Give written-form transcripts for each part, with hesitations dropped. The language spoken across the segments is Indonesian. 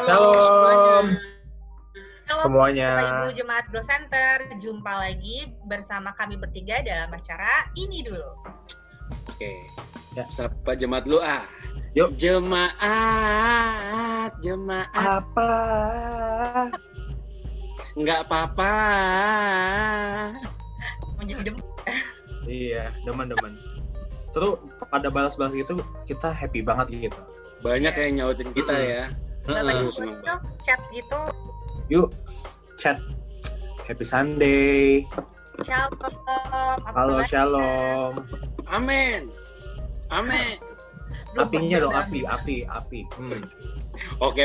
Shalom Halo semuanya. Bapak Ibu Jemaat Grow Center, jumpa lagi bersama kami bertiga dalam acara ini dulu. Oke, Ya. sapa jemaat lu ah. Yuk. Jemaat. Apa? Nggak apa-apa. Menjadi Iya, demen. Seru pada balas-balas gitu, kita happy banget gitu. Banyak yang nyautin kita ya. Bapak Aduh, Ibu seneng itu chat gitu. Yuk, chat. Happy Sunday. Shalom. apa Halo, kabar? shalom. Amin. Belum Apinya dong, amin. api. Oke.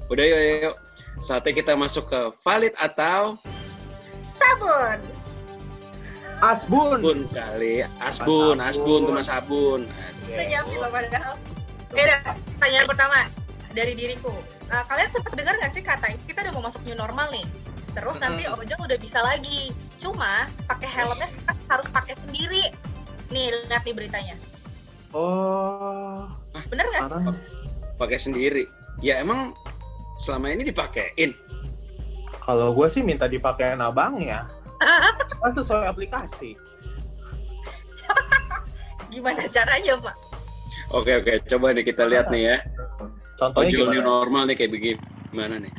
Udah yuk. Saatnya kita masuk ke valid atau Sabun. Asbun. bun kali. Asbun tuh mas sabun. Kita nyiapin loh padahal. Oke dah, pertanyaan pertama dari diriku. Kalian sempat dengar nggak sih kata kita udah mau masuk new normal nih? Terus nanti ojol udah bisa lagi. Cuma pakai helmnya sekarang harus pakai sendiri. Nih, lihat nih beritanya. Oh, Bener nggak? sekarang Pakai sendiri. Ya emang selama ini dipakein. kalau gue sih minta dipakein abang ya. Kan sesuai aplikasi. Gimana caranya, Pak? Oke. Coba nih kita lihat nih ya. Contohnya Ojol new gimana? normal nih kayak gimana nih?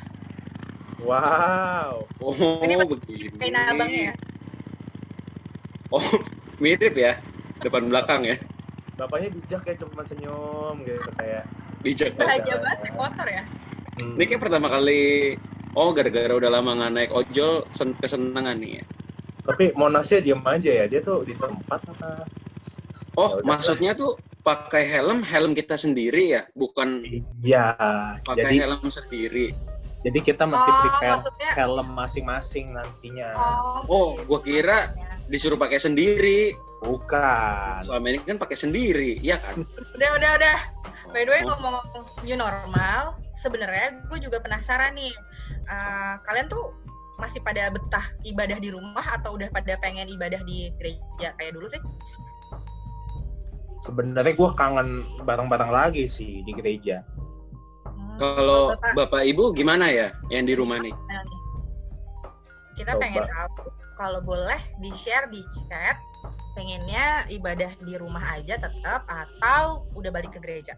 Wow. Oh, Ini begini. Kayak abangnya ya. Oh, mirip ya. Depan belakang ya. Bapaknya bijak ya, cuma senyum gitu kayak. Bijak Bahagia. banget. Bahagia banget naik motor ya. Ini kayak pertama kali. Oh, gara-gara udah lama nggak naik ojol, kesenangan nih ya. Tapi Monasnya diam aja ya, dia tuh di tempat apa? Oh, Ya udah. maksudnya tuh pakai helm kita sendiri ya, bukan Iya, pakai jadi helm sendiri. kita mesti Oh, prepare maksudnya- helm masing-masing nantinya. Oh, gua kira disuruh pakai sendiri. Bukan. Selama ini kan pakai sendiri, ya kan? Udah. By the way, Oh. ngomong new normal, sebenarnya gue juga penasaran nih. Kalian tuh masih pada betah ibadah di rumah atau udah pada pengen ibadah di gereja kayak dulu sih? Sebenarnya gue kangen bareng-bareng lagi sih di gereja. Kalau Bapak, Bapak Ibu gimana ya yang di rumah nih? kita Coba. pengen tahu kalau boleh di-share di chat, pengennya ibadah di rumah aja tetap atau udah balik ke gereja?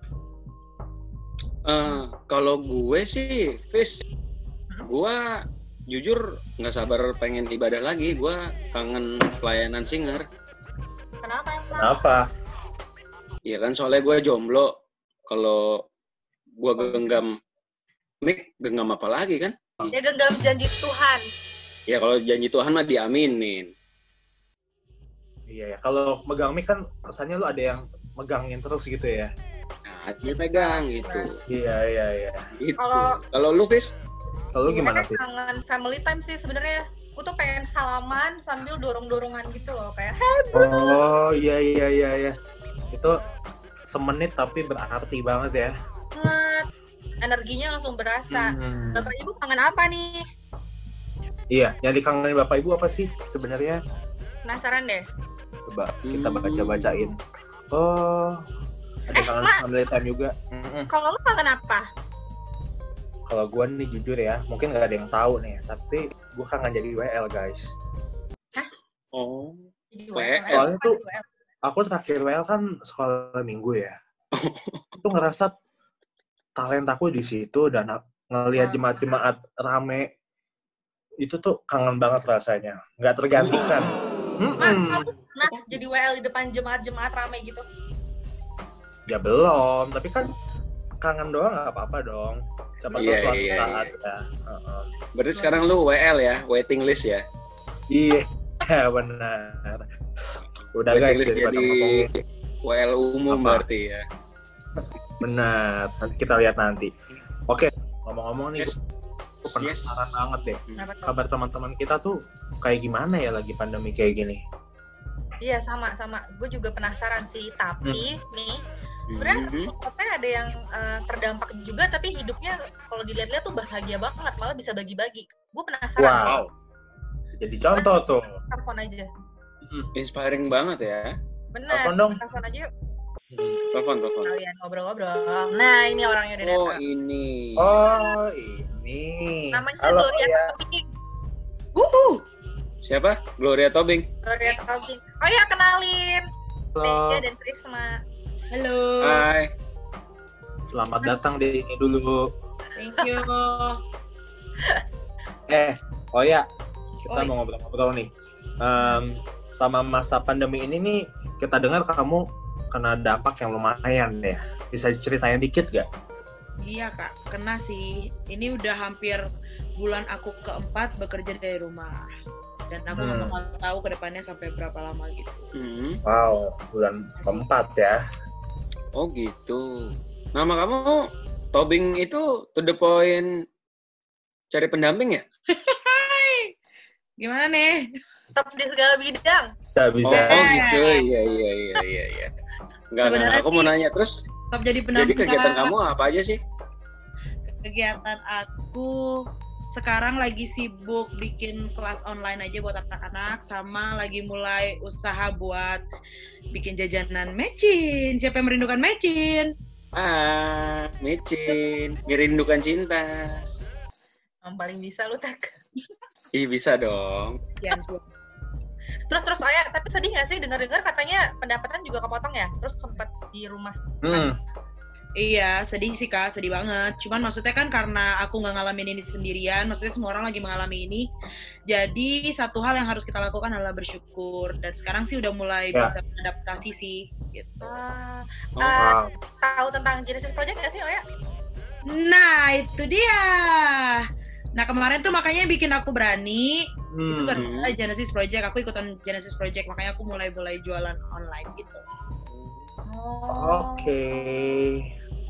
Kalau gue sih, Fis, gue jujur nggak sabar pengen ibadah lagi. Gue kangen pelayanan singer. Kenapa emang? Kenapa? Iya kan, soalnya gue jomblo. Kalau gue genggam mic, genggam apa lagi kan? Ya genggam janji Tuhan. Ya kalau janji Tuhan mah diaminin. Iya ya, kalau megang mic kan kesannya lu ada yang megangin terus gitu ya. Nah, dia pegang gitu. Iya. Gitu. Kalau- Kalau lu, Fis? Kalau lu Gue gimana kan sih? kangen family time sih sebenarnya. Gue tuh pengen salaman sambil dorong-dorongan gitu loh, kayak Oh, iya. Itu semenit tapi berarti banget ya. banget. Energinya langsung berasa. Bapak Ibu kangen apa nih? Iya, yang dikangenin Bapak Ibu apa sih sebenarnya? Penasaran deh. Coba kita baca-bacain. Oh, ada kangen Mak. family time juga. Kalau lu kangen apa? Kalau gue nih jujur ya, mungkin nggak ada yang tahu nih, tapi gue kangen jadi WL guys. Oh, Jadi WL. Soalnya tuh- Jadi WL. Aku terakhir WL kan sekolah minggu ya. Itu ngerasa talentaku di situ dan ngelihat jemaat-jemaat rame itu tuh kangen banget rasanya. Nggak tergantikan. Mas, kamu pernah jadi WL di depan jemaat-jemaat rame gitu? Ya belum, tapi kan kangen doang nggak apa-apa dong. Siapa tahu Iya, suatu iya, saat iya. ya. Heeh. berarti sekarang lu WL ya, waiting list ya? Iya, benar. Udah Waiting guys, list daripada jadi ngomongin. WL umum Apa? berarti ya. Benar, nanti kita lihat nanti. Oke, ngomong-ngomong nih, Yes. gue penasaran banget deh. Kenapa tuh? Kabar teman-teman kita tuh kayak gimana ya lagi pandemi kayak gini? Iya, sama. Gue juga penasaran sih. Tapi nih, sebenarnya kota ada yang terdampak juga, tapi hidupnya kalau dilihat-lihat tuh bahagia banget, malah bisa bagi-bagi. Gue penasaran sih. Wow, bisa jadi contoh tuh. Telepon aja. Inspiring banget ya. Benar. Telepon dong. Telepon aja yuk. Telepon. Kalian ngobrol-ngobrol. Nah, ini orangnya udah Oh, datang. ini. Oh, ini. Namanya Halo, Gloria ya. Tobing. Siapa? Gloria Tobing. Gloria Tobing. Oh ya, kenalin. Halo. Teja dan Trisma. Halo. Hai. Selamat datang di ini dulu. Thank you. Oh ya, kita Oi. mau ngobrol-ngobrol nih. Sama masa pandemi ini nih, kita dengar kamu kena dampak yang lumayan ya. Bisa ceritain dikit gak? Iya kak, kena sih. Ini udah hampir bulan aku keempat bekerja dari rumah. Dan aku nggak mau tahu ke depannya sampai berapa lama gitu. Wow, bulan keempat ya. Oh gitu. Nama kamu Tobing itu to the point cari pendamping ya? Gimana nih? Top di segala bidang. Gak bisa. Oh gitu. Iya. Enggak, Sebenarnya aku mau sih, nanya terus. Tetap jadi Jadi pendamping. kegiatan Kak. kamu apa aja sih? Kegiatan aku sekarang lagi sibuk bikin kelas online aja buat anak-anak, sama lagi mulai usaha buat bikin jajanan mecin. Siapa yang merindukan mecin? Micin, merindukan cinta. Yang paling bisa lu tak. Ih, bisa dong. Sekian. Terus oh ya, tapi sedih nggak sih dengar-dengar katanya pendapatan juga kepotong ya? Terus sempat di rumah. Iya, sedih sih Kak, sedih banget. Cuman maksudnya kan karena aku nggak ngalamin ini sendirian, maksudnya semua orang lagi mengalami ini. Jadi satu hal yang harus kita lakukan adalah bersyukur. Dan sekarang sih udah mulai bisa beradaptasi sih, gitu. Wow. Tahu tentang Genesis Project nggak sih, Oya? Nah, itu dia. Nah, kemarin tuh makanya bikin aku berani. Itu gara-gara Genesis Project. Aku ikutan Genesis Project, makanya aku mulai jualan online gitu. Oke.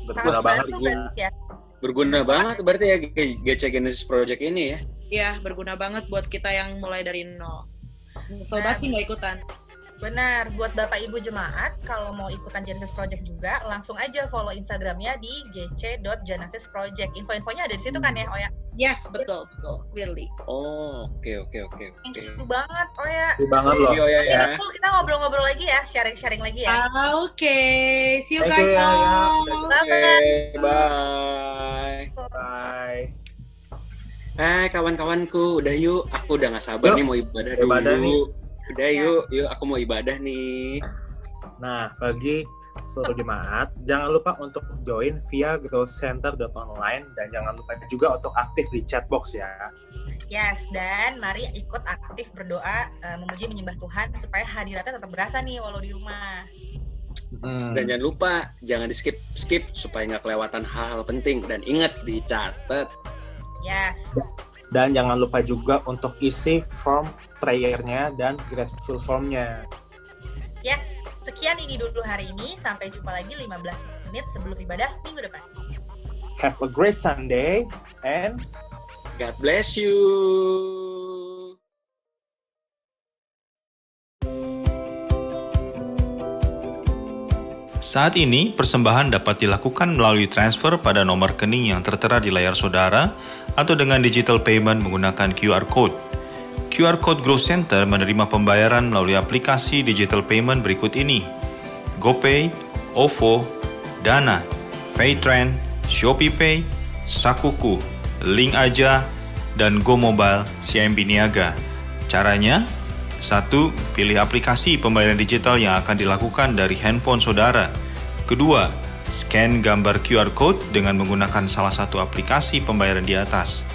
Berguna banget tuh gue. ya. Berguna banget berarti ya GC Genesis Project ini ya. Iya, berguna banget buat kita yang mulai dari nol. Nyesel banget sih nggak ikutan. Benar, buat Bapak Ibu jemaat kalau mau ikutan Genesis Project juga, langsung aja follow Instagramnya di gc.genesisproject. Info-infonya ada di situ kan ya, Oya? Yes, betul, clearly. Oh, oke. Thank you banget, Oya. Itu banget loh. Iya ya. Nanti cool, kita ngobrol-ngobrol lagi ya, sharing-sharing lagi ya. Oke, see you Thank you, guys. ya. Oke, bye. Bye. Hai kawan-kawanku, udah yuk. Aku udah gak sabar Yuk. nih mau ibadah Ibadah dulu. nih. Udah yuk, aku mau ibadah nih. Nah, bagi seluruh jemaat, jangan lupa untuk join via growcenter.online dan jangan lupa juga untuk aktif di chatbox ya. Yes, dan mari ikut aktif berdoa, memuji menyembah Tuhan supaya hadiratnya tetap berasa nih walau di rumah. Dan jangan lupa, jangan di skip supaya nggak kelewatan hal-hal penting. Dan ingat, dicatat. Yes. Dan jangan lupa juga untuk isi form prayer-nya dan grateful form-nya. Yes, sekian ini dulu hari ini. Sampai jumpa lagi 15 menit sebelum ibadah minggu depan. Have a great Sunday and God bless you. Saat ini, persembahan dapat dilakukan melalui transfer pada nomor rekening yang tertera di layar saudara atau dengan digital payment menggunakan QR Code. QR Code Grow Center menerima pembayaran melalui aplikasi digital payment berikut ini: GoPay, OVO, Dana, Paytrend, ShopeePay, Sakuku, Link Aja, dan Go Mobile CIMB Niaga. Caranya, 1. Pilih aplikasi pembayaran digital yang akan dilakukan dari handphone saudara. 2. Scan gambar QR Code dengan menggunakan salah satu aplikasi pembayaran di atas.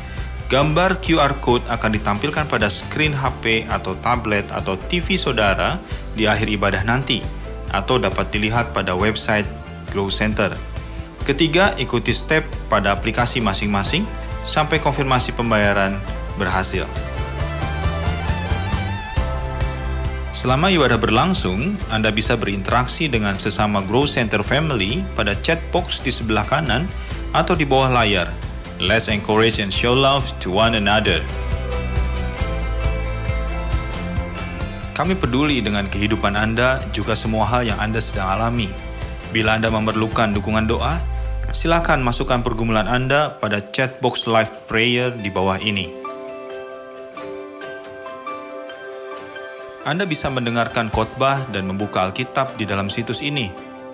Gambar QR Code akan ditampilkan pada screen HP atau tablet atau TV saudara di akhir ibadah nanti, atau dapat dilihat pada website Grow Center. 3. Ikuti step pada aplikasi masing-masing sampai konfirmasi pembayaran berhasil. Selama ibadah berlangsung, Anda bisa berinteraksi dengan sesama Grow Center Family pada chat box di sebelah kanan atau di bawah layar. Let's encourage and show love to one another. Kami peduli dengan kehidupan Anda, juga semua hal yang Anda sedang alami. Bila Anda memerlukan dukungan doa, silakan masukkan pergumulan Anda pada chat box live prayer di bawah ini. Anda bisa mendengarkan khotbah dan membuka Alkitab di dalam situs ini.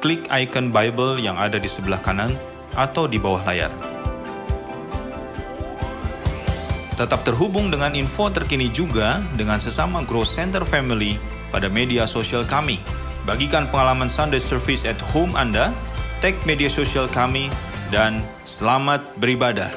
klik icon Bible yang ada di sebelah kanan atau di bawah layar. Tetap terhubung dengan info terkini juga dengan sesama Growth Center Family pada media sosial kami. Bagikan pengalaman Sunday Service at home Anda, tag media sosial kami, dan selamat beribadah.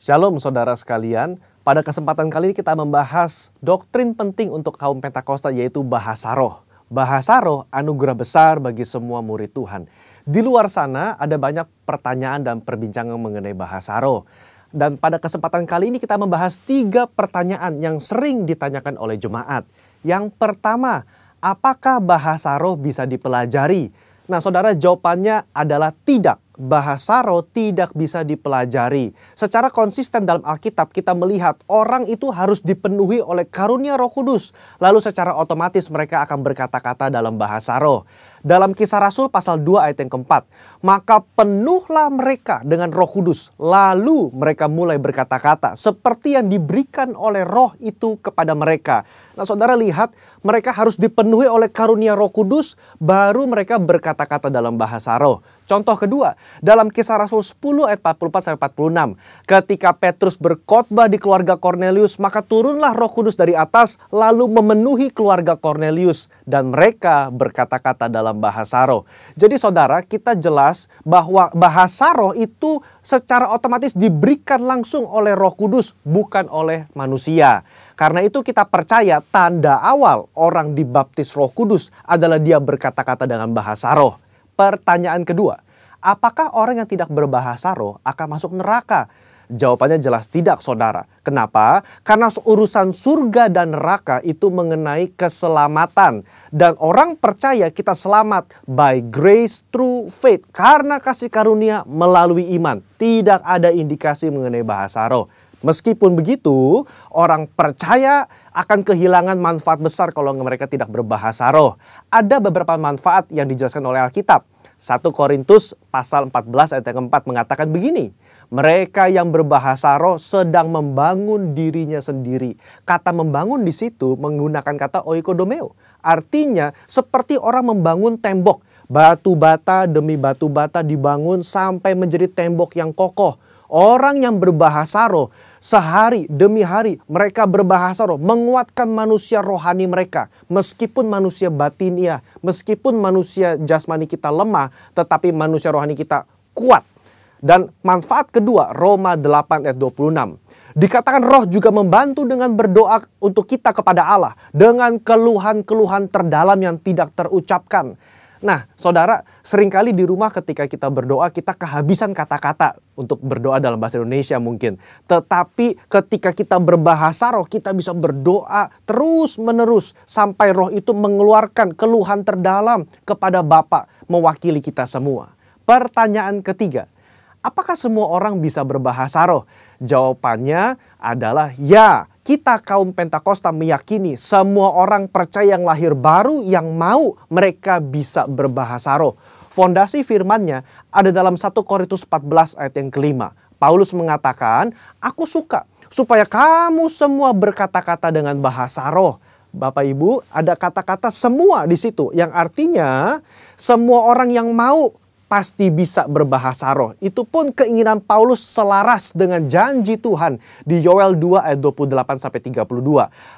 Shalom saudara sekalian, pada kesempatan kali ini kita membahas doktrin penting untuk kaum Pentakosta yaitu bahasa roh. Bahasa roh anugerah besar bagi semua murid Tuhan. Di luar sana ada banyak pertanyaan dan perbincangan mengenai bahasa roh. Dan pada kesempatan kali ini kita membahas 3 pertanyaan yang sering ditanyakan oleh jemaat. Yang pertama, apakah bahasa roh bisa dipelajari? Nah saudara, jawabannya adalah tidak. Bahasa roh tidak bisa dipelajari. Secara konsisten dalam Alkitab kita melihat orang itu harus dipenuhi oleh karunia Roh Kudus. Lalu secara otomatis mereka akan berkata-kata dalam bahasa roh. Dalam Kisah Rasul pasal 2 ayat yang keempat, maka penuhlah mereka dengan Roh Kudus. Lalu mereka mulai berkata-kata seperti yang diberikan oleh roh itu kepada mereka. Nah saudara lihat, mereka harus dipenuhi oleh karunia Roh Kudus, baru mereka berkata-kata dalam bahasa roh. Contoh kedua, dalam Kisah Rasul 10 ayat 44-46. Ketika Petrus berkhotbah di keluarga Kornelius, maka turunlah Roh Kudus dari atas lalu memenuhi keluarga Kornelius. Dan mereka berkata-kata dalam bahasa roh. Jadi saudara, kita jelas bahwa bahasa roh itu secara otomatis diberikan langsung oleh Roh Kudus, bukan oleh manusia. Karena itu kita percaya tanda awal orang dibaptis Roh Kudus adalah dia berkata-kata dengan bahasa roh. Pertanyaan kedua, apakah orang yang tidak berbahasa roh akan masuk neraka? Jawabannya jelas tidak saudara. Kenapa? Karena urusan surga dan neraka itu mengenai keselamatan. Dan orang percaya kita selamat by grace through faith. Karena kasih karunia melalui iman. Tidak ada indikasi mengenai bahasa roh. Meskipun begitu, orang percaya akan kehilangan manfaat besar kalau mereka tidak berbahasa roh. Ada beberapa manfaat yang dijelaskan oleh Alkitab. 1 Korintus pasal 14 ayat yang keempat mengatakan begini. Mereka yang berbahasa roh sedang membangun dirinya sendiri. Kata membangun di situ menggunakan kata oikodomeo. Artinya seperti orang membangun tembok. Batu bata demi batu bata dibangun sampai menjadi tembok yang kokoh. Orang yang berbahasa roh, sehari demi hari mereka berbahasa roh, menguatkan manusia rohani mereka. Meskipun manusia batinia, meskipun manusia jasmani kita lemah, tetapi manusia rohani kita kuat. Dan manfaat kedua, Roma 8 ayat 26. Dikatakan roh juga membantu dengan berdoa untuk kita kepada Allah. Dengan keluhan-keluhan terdalam yang tidak terucapkan. Nah, saudara, seringkali di rumah ketika kita berdoa, kita kehabisan kata-kata untuk berdoa dalam bahasa Indonesia mungkin. Tetapi ketika kita berbahasa roh, kita bisa berdoa terus-menerus sampai roh itu mengeluarkan keluhan terdalam kepada Bapa mewakili kita semua. Pertanyaan ketiga, apakah semua orang bisa berbahasa roh? Jawabannya adalah ya. Kita kaum Pentakosta meyakini semua orang percaya yang lahir baru yang mau mereka bisa berbahasa roh. Fondasi firman-Nya ada dalam 1 Korintus 14 ayat yang kelima. Paulus mengatakan, aku suka supaya kamu semua berkata-kata dengan bahasa roh. Bapak Ibu, ada kata-kata semua di situ yang artinya semua orang yang mau pasti bisa berbahasa roh. Itu pun keinginan Paulus selaras dengan janji Tuhan di Yoel 2 ayat 28-32.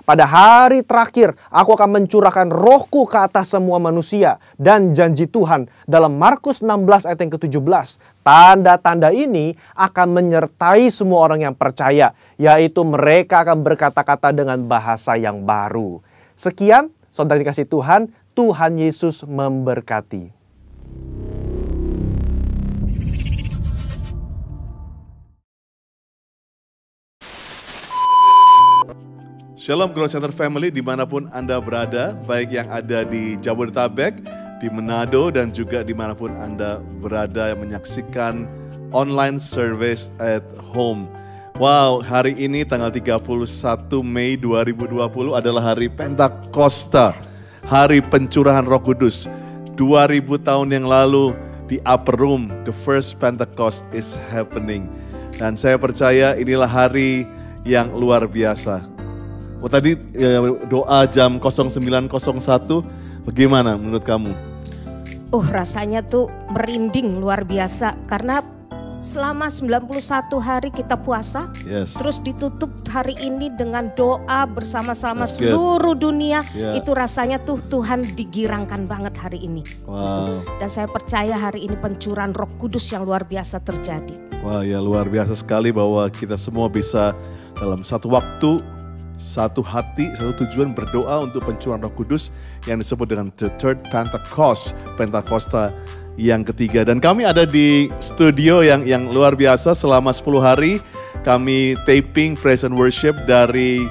Pada hari terakhir aku akan mencurahkan rohku ke atas semua manusia. Dan janji Tuhan dalam Markus 16 ayat yang ke-17. Tanda-tanda ini akan menyertai semua orang yang percaya. Yaitu mereka akan berkata-kata dengan bahasa yang baru. Sekian, saudara dikasih Tuhan, Tuhan Yesus memberkati. Shalom Growth Center Family dimanapun Anda berada, baik yang ada di Jabodetabek, di Manado, dan juga dimanapun Anda berada menyaksikan online service at home. Wow, hari ini tanggal 31 Mei 2020 adalah hari Pentakosta, hari pencurahan Roh Kudus. 2000 tahun yang lalu di Upper Room, the first Pentecost is happening. Dan saya percaya inilah hari yang luar biasa. Oh, tadi doa jam 09.01, bagaimana menurut kamu? Rasanya tuh merinding luar biasa karena selama 91 hari kita puasa, terus ditutup hari ini dengan doa bersama-sama seluruh dunia. Itu rasanya tuh Tuhan digirangkan banget hari ini. Wow. Dan saya percaya hari ini pencurahan Roh Kudus yang luar biasa terjadi. Wah, ya luar biasa sekali bahwa kita semua bisa dalam satu waktu, satu hati, satu tujuan berdoa untuk pencurahan Roh Kudus yang disebut dengan The Third Pentecost, Pentakosta yang ketiga. Dan kami ada di studio yang luar biasa selama 10 hari. Kami taping praise and worship dari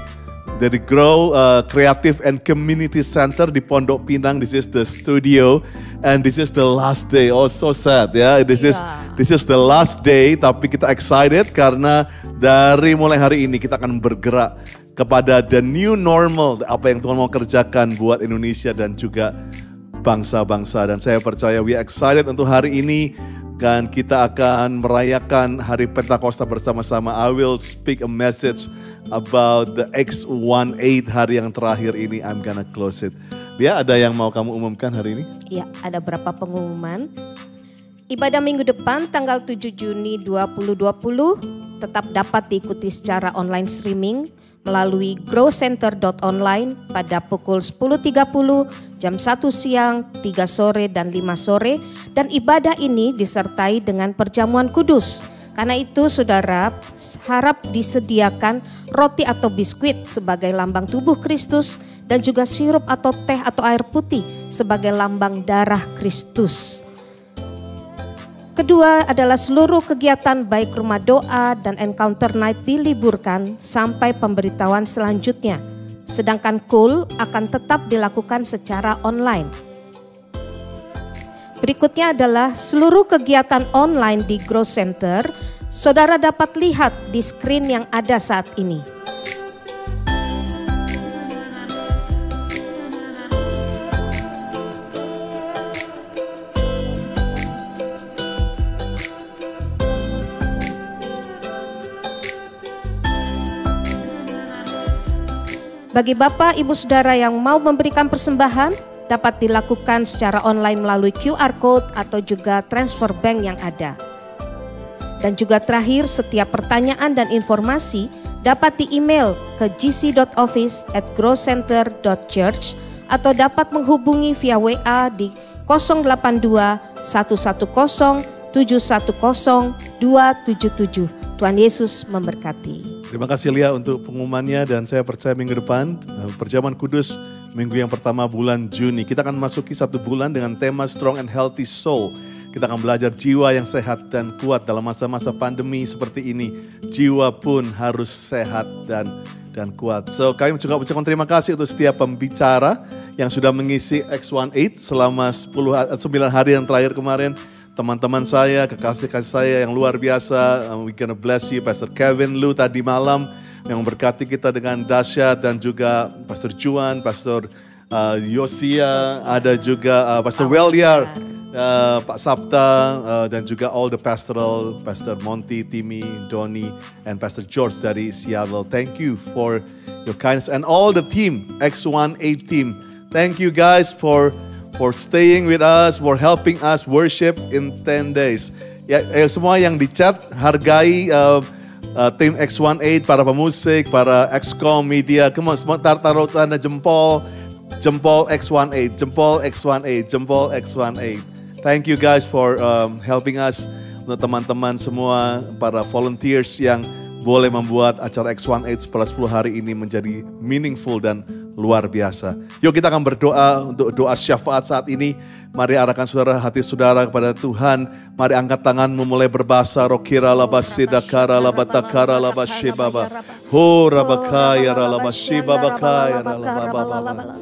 Grow Creative and Community Center di Pondok Pinang. This is the studio and this is the last day. Oh, so sad ya. This is the last day, tapi kita excited karena dari mulai hari ini kita akan bergerak kepada the new normal, apa yang Tuhan mau kerjakan buat Indonesia dan juga bangsa-bangsa. Dan saya percaya we excited untuk hari ini dan kita akan merayakan hari Pentakosta bersama-sama. I will speak a message about the X18 hari yang terakhir ini. I'm gonna close it. Ya, ada yang mau kamu umumkan hari ini? Ya, ada berapa pengumuman. Ibadah minggu depan tanggal 7 Juni 2020 tetap dapat diikuti secara online streaming melalui growcenter.online pada pukul 10.30, jam 1 siang, 3 sore, dan 5 sore. Dan ibadah ini disertai dengan perjamuan kudus. Karena itu saudara harap disediakan roti atau biskuit sebagai lambang tubuh Kristus dan juga sirup atau teh atau air putih sebagai lambang darah Kristus. Kedua adalah seluruh kegiatan baik rumah doa dan encounter night diliburkan sampai pemberitahuan selanjutnya. Sedangkan KUL akan tetap dilakukan secara online. Berikutnya adalah seluruh kegiatan online di Growth Center, saudara dapat lihat di screen yang ada saat ini. Bagi Bapak, Ibu, Saudara yang mau memberikan persembahan, dapat dilakukan secara online melalui QR Code atau juga transfer bank yang ada. Dan juga terakhir, setiap pertanyaan dan informasi dapat di-email ke gc.office@growcenter.church atau dapat menghubungi via WA di 082 110 710 277. Tuhan Yesus memberkati. Terima kasih Lia untuk pengumumannya dan saya percaya minggu depan perjamuan kudus minggu yang pertama bulan Juni. Kita akan memasuki 1 bulan dengan tema Strong and Healthy Soul. Kita akan belajar jiwa yang sehat dan kuat dalam masa-masa pandemi seperti ini. Jiwa pun harus sehat dan kuat. So kami juga ucapkan terima kasih untuk setiap pembicara yang sudah mengisi X18 selama 9 hari yang terakhir kemarin. Teman-teman saya, kekasih-kasih saya yang luar biasa, we gonna bless you. Pastor Kevin Lu tadi malam yang memberkati kita dengan dahsyat, dan juga Pastor Juan, Pastor Yosia, ada juga Pastor Weliar, Pak Sabta, dan juga all the pastoral, Pastor Monty, Timmy, Donny, and Pastor George dari Seattle. Thank you for your kindness and all the team, X18 team. Thank you guys for staying with us, for helping us worship in 10 days. Ya, semua yang di chat, hargai tim X18, para pemusik, para XCOM Media. Come on, semua taruh tanda jempol X18, jempol X18, jempol X18. Thank you guys for helping us. Untuk teman-teman semua, para volunteers yang boleh membuat acara X18 setelah 10 hari ini menjadi meaningful dan luar biasa. Yuk kita akan berdoa untuk doa syafaat saat ini. Mari arahkan saudara, hati saudara kepada Tuhan. Mari angkat tanganmu mulai berbahasa. Rokira labasidakara labatakara labashibaba. Ho rabakaya ralabashibabakaya ralabababa.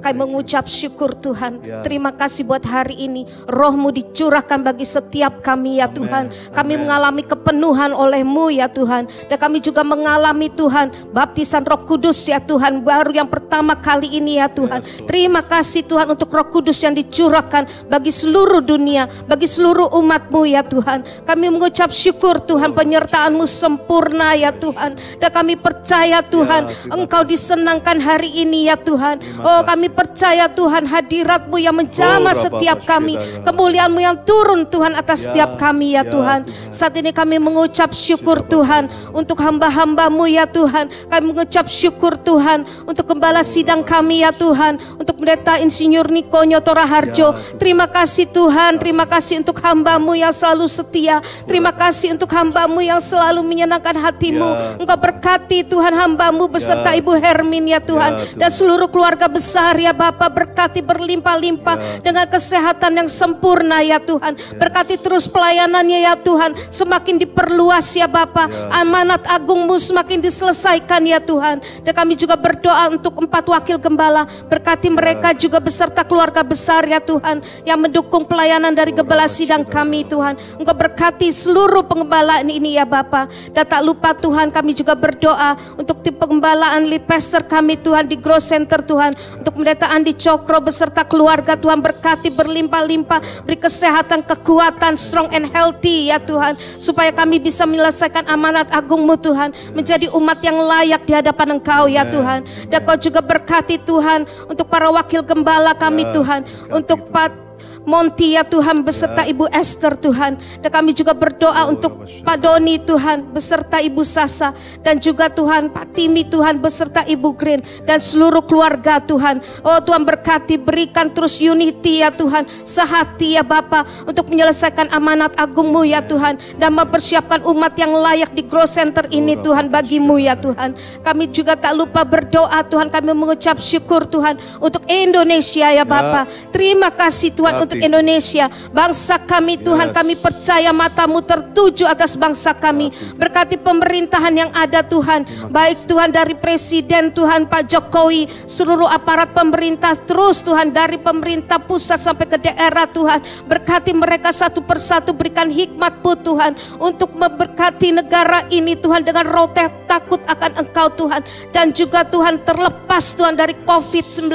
Kami mengucap syukur Tuhan. Terima kasih buat hari ini. Roh-Mu dicurahkan bagi setiap kami ya Tuhan. Kami mengalami kepenuhan oleh-Mu ya Tuhan. Dan kami juga mengalami Tuhan baptisan Roh Kudus ya Tuhan. Baru yang pertama kali ini ya Tuhan. Terima kasih Tuhan untuk Roh Kudus yang dicurahkan bagi seluruh dunia, bagi seluruh umat-Mu ya Tuhan. Kami mengucap syukur Tuhan, penyertaan-Mu sempurna ya Tuhan. Dan kami percaya Tuhan, Engkau disenangkan hari ini ya Tuhan. Oh, kami percaya Tuhan hadirat-Mu yang menjamah setiap kami, kemuliaan-Mu yang turun Tuhan atas setiap kami ya Tuhan. Saat ini kami mengucap syukur Tuhan untuk hamba-hamba-Mu ya Tuhan. Kami mengucap syukur Tuhan untuk gembala sidang kami ya Tuhan, untuk Pendeta Insinyur Niko Nyotora Harjo. Terima kasih Tuhan, terima kasih untuk hamba-Mu yang selalu setia. Terima kasih untuk hamba-Mu yang selalu menyenangkan hati-Mu. Engkau berkati Tuhan hamba-Mu beserta Ibu Hermin ya Tuhan, dan seluruh keluarga besar ya Bapa, berkati berlimpah-limpah dengan kesehatan yang sempurna ya Tuhan. Berkati terus pelayanannya ya Tuhan, semakin diperluas ya Bapa. Amanat agung-Mu semakin diselesaikan ya Tuhan. Dan kami juga berdoa untuk 4 wakil gembala, berkati mereka juga beserta keluarga besar ya Tuhan, yang mendukung pelayanan dari gembala sidang kami Tuhan. Engkau berkati seluruh pengembalaan ini ya Bapa. Dan tak lupa Tuhan, kami juga berdoa untuk tim pengembalaan lead pastor kami Tuhan di Growth Center Tuhan, untuk Pendeta Andi Cokro beserta keluarga Tuhan, berkati berlimpah-limpah, beri kesehatan, kekuatan, strong and healthy ya Tuhan, supaya kami bisa menyelesaikan amanat agung-Mu Tuhan, menjadi umat yang layak di hadapan Engkau ya Tuhan. Dan Kau juga berkati Tuhan untuk para wakil gembala kami Tuhan, untuk Pak Monty ya Tuhan beserta Ibu Esther Tuhan. Dan kami juga berdoa untuk Pak Doni Tuhan beserta Ibu Sasa, dan juga Tuhan Pak Timi Tuhan beserta Ibu Green dan seluruh keluarga Tuhan. Oh Tuhan berkati, berikan terus unity ya Tuhan, sehati ya Bapa, untuk menyelesaikan amanat agung-Mu ya Tuhan, dan mempersiapkan umat yang layak di Growth Center ini Tuhan bagi-Mu ya Tuhan. Kami juga tak lupa berdoa Tuhan, kami mengucap syukur Tuhan untuk Indonesia ya Bapa. Terima kasih Tuhan untuk Indonesia, bangsa kami Tuhan. Kami percaya mata-Mu tertuju atas bangsa kami. Berkati pemerintahan yang ada Tuhan, baik Tuhan dari Presiden Tuhan Pak Jokowi, seluruh aparat pemerintah terus Tuhan, dari pemerintah pusat sampai ke daerah Tuhan. Berkati mereka satu persatu, berikan hikmat-Mu Tuhan untuk memberkati negara ini Tuhan dengan roh takut akan Engkau Tuhan. Dan juga Tuhan terlepas Tuhan dari COVID-19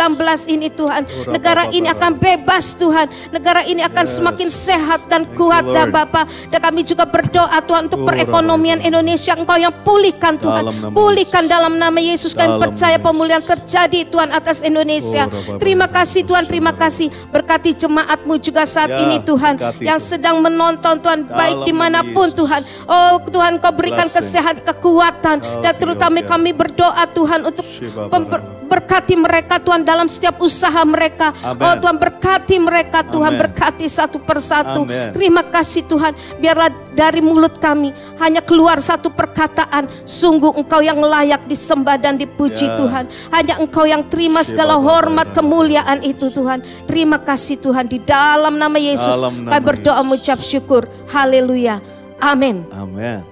ini Tuhan. Negara ini akan bebas Tuhan. Negara ini akan semakin sehat dan kuat dan Bapa. Dan kami juga berdoa Tuhan untuk perekonomian Indonesia, Engkau yang pulihkan Tuhan. Pulihkan dalam nama Yesus. Kami percaya pemulihan terjadi Tuhan atas Indonesia. Terima kasih Tuhan, terima kasih. Berkati jemaat-Mu juga saat ini Tuhan, yang sedang menonton Tuhan, baik dimanapun Tuhan. Oh Tuhan, Kau berikan kesehatan, kekuatan. Dan terutama kami berdoa Tuhan untuk berkati mereka Tuhan dalam setiap usaha mereka. Oh Tuhan, berkati mereka Tuhan, berkati satu persatu. Terima kasih Tuhan, biarlah dari mulut kami hanya keluar satu perkataan, sungguh Engkau yang layak disembah dan dipuji Tuhan. Hanya Engkau yang terima segala hormat kemuliaan itu Tuhan. Terima kasih Tuhan, di dalam nama Yesus kami berdoa mengucap syukur. Haleluya. Amin. Amin.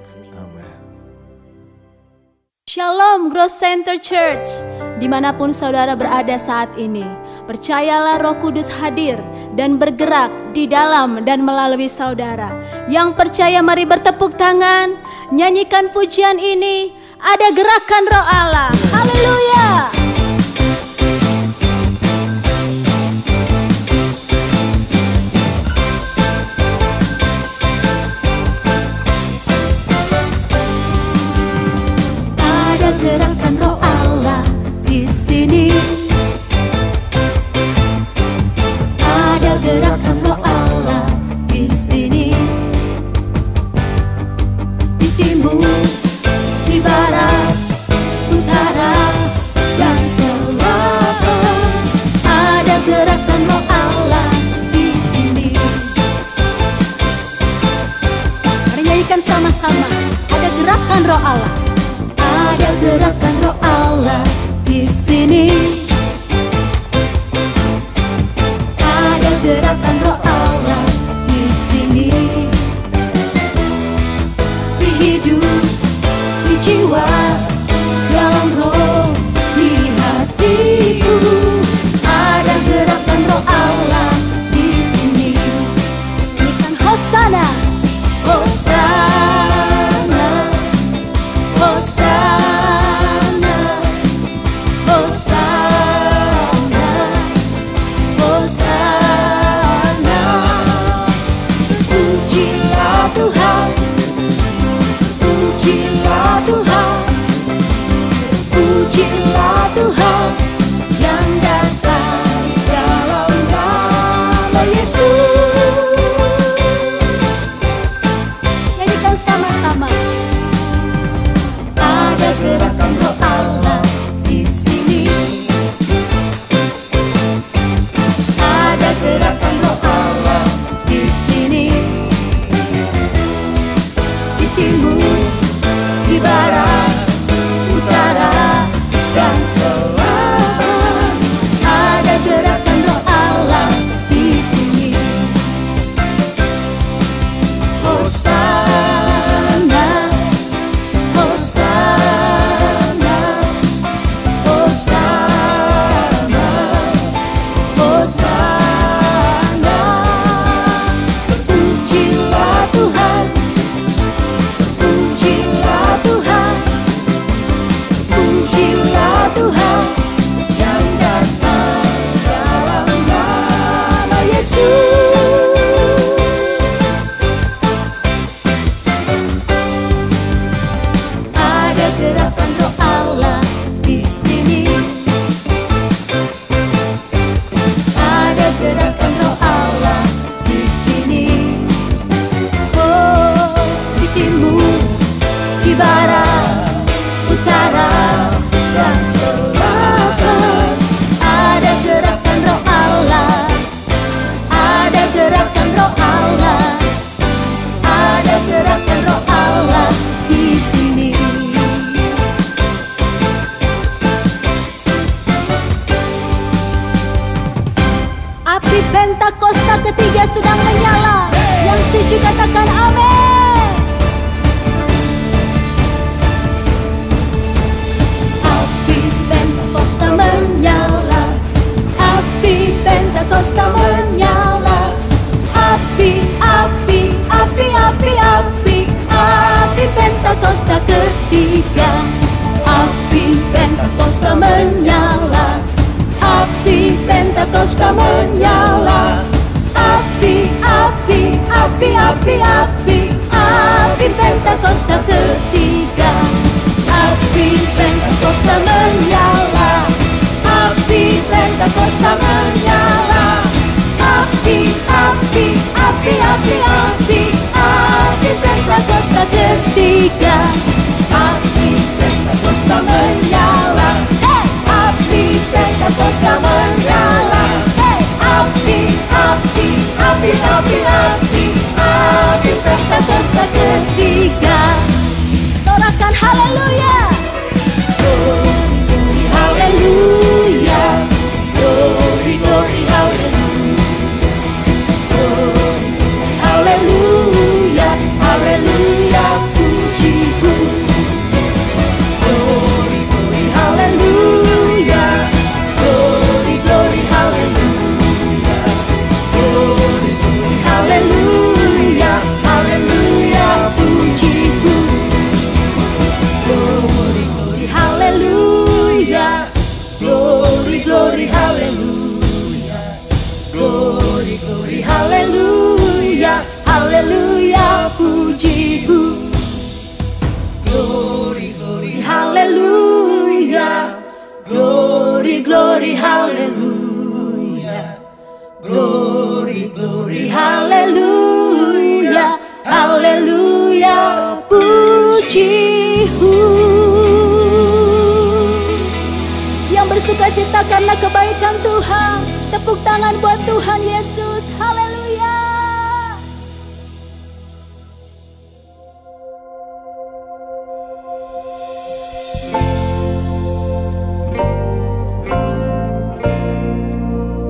Shalom Growth Center Church, dimanapun saudara berada saat ini, percayalah Roh Kudus hadir dan bergerak di dalam dan melalui saudara. Yang percaya mari bertepuk tangan, nyanyikan pujian ini, ada gerakan Roh Allah. Haleluya. Gerakan Roh Allah di sini. Ada gerakan Roh Allah di sini. Di timur, di barat, utara, dan selatan. Ada gerakan Roh Allah di sini. Mari nyanyikan sama-sama. Ada gerakan Roh Allah. Ada gerakan sini. Ada gerakan roh Allah di sini. Di hidup, di jiwa, dalam roh, di hatiku. Ada gerakan roh Allah di sini. Berikan hosana, hosana, hosana, hosana, hosana. Pujilah Tuhan, pujilah Tuhan, pujilah Tuhan yang datang dalam nama Yesus. Nyanyikan sama-sama. Ada gerakan roh Allah di sini. Ada gerakan roh Allah di sini. Di timur, di barat, utara, dan selatan. Ada gerakan roh Allah di sini. Hosana, hosana, hosana, hosana. Pujilah Tuhan, pujilah Tuhan, pujilah Tuhan yang datang dalam nama Yesus. Ada gerakan roh Allah di sini. Ada gerakan roh Allah di sini. Oh, di timur, di barat, utara, dan selatan. Ada gerakan roh Allah. Ada gerakan roh Allah. Ada gerakan roh Allah di sini. Api Pentakosta ketiga sedang menyala. Yang setuju katakan amin. Api Pentakosta menyala. Api Pentakosta menyala. Api, api, api, api, api. Api Pentakosta ketiga. Api Pentakosta menyala. Api Pentakosta menyala. Api, api, api, api, api. Api Pentakosta ketiga. Api Pentakosta menyala. Api Pentakosta menyala. Api, api, api, api, api. Api Pentakosta ketiga. Api Pentakosta menyala. Api Pentakosta menyala. Api, api, api, api, api. Api Pentakosta ketiga. Sorakan haleluya. Glory, glory, haleluya. Glory, glory, haleluya. Glory, glory, haleluya. Haleluya, puji-Mu. Glory, glory, haleluya. Glory, glory, haleluya. Glory, glory, haleluya. Haleluya, puji-Mu. Glory, glory, haleluya. Glory, glory, haleluya. Glory, glory, haleluya. Haleluya, puji-Mu. Glory, glory, haleluya. Glory, glory, haleluya. Glory, glory, haleluya. Haleluya, puji-Mu. Yang bersuka cita karena kebaikan Tuhan, tepuk tangan buat Tuhan Yesus. Haleluya.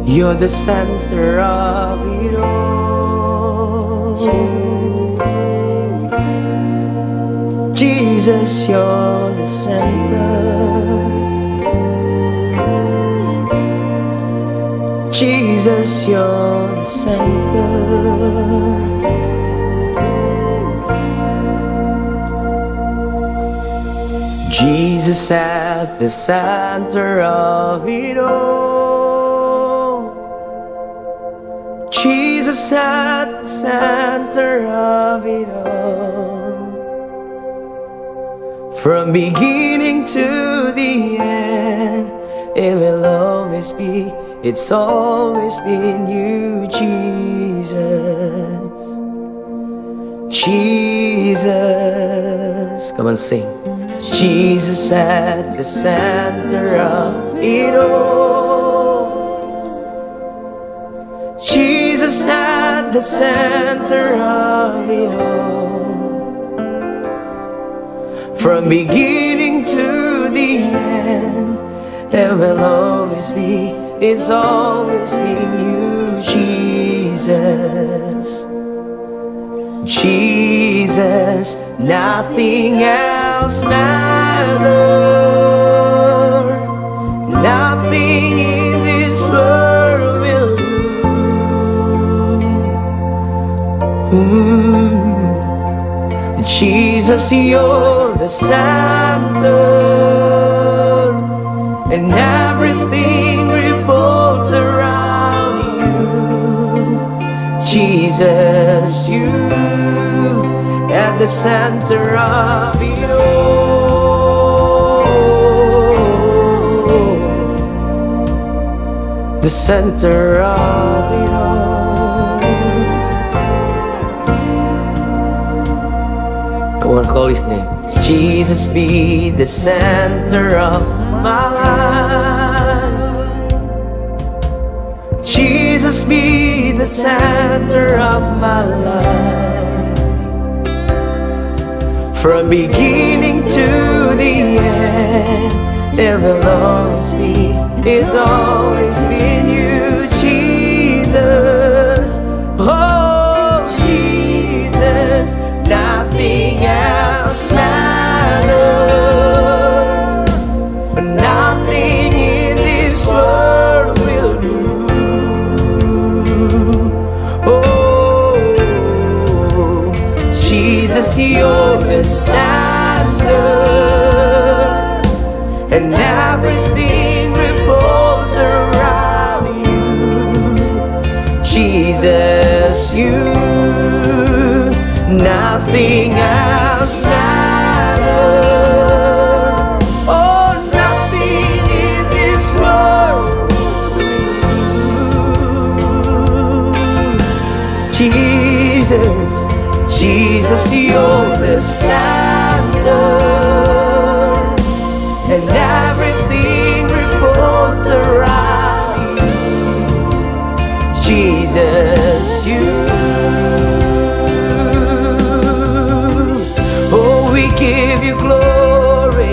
You're the center of it all. Jesus, you're the center. Jesus, you're the center. Jesus at the center of it all. Jesus at the center of it all. From beginning to the end, it will always be, it's always been you, Jesus. Jesus, come on, sing. Jesus at the center of it all. Jesus at the center of it all. From beginning to the end, there will always be, it's always been you, Jesus. Jesus, nothing else matters. Nothing in this world will do. Jesus, you're the center, and everything revolves around you. Jesus, you at the center of it all. The center of it all. Come on, call his name. Jesus, be the center of my life. Jesus, be the center of my life. From beginning to the end, there will always be, it's always been you, Jesus. Oh, Jesus, nothing else matters. Nothing in this world will do. Oh, Jesus, you're the center, and everything revolves around you. Jesus, you, nothing else matters. Oh, nothing in this world will do. Jesus, Jesus, you're the center, and everything revolves around you. Jesus, you. Oh, we give you glory.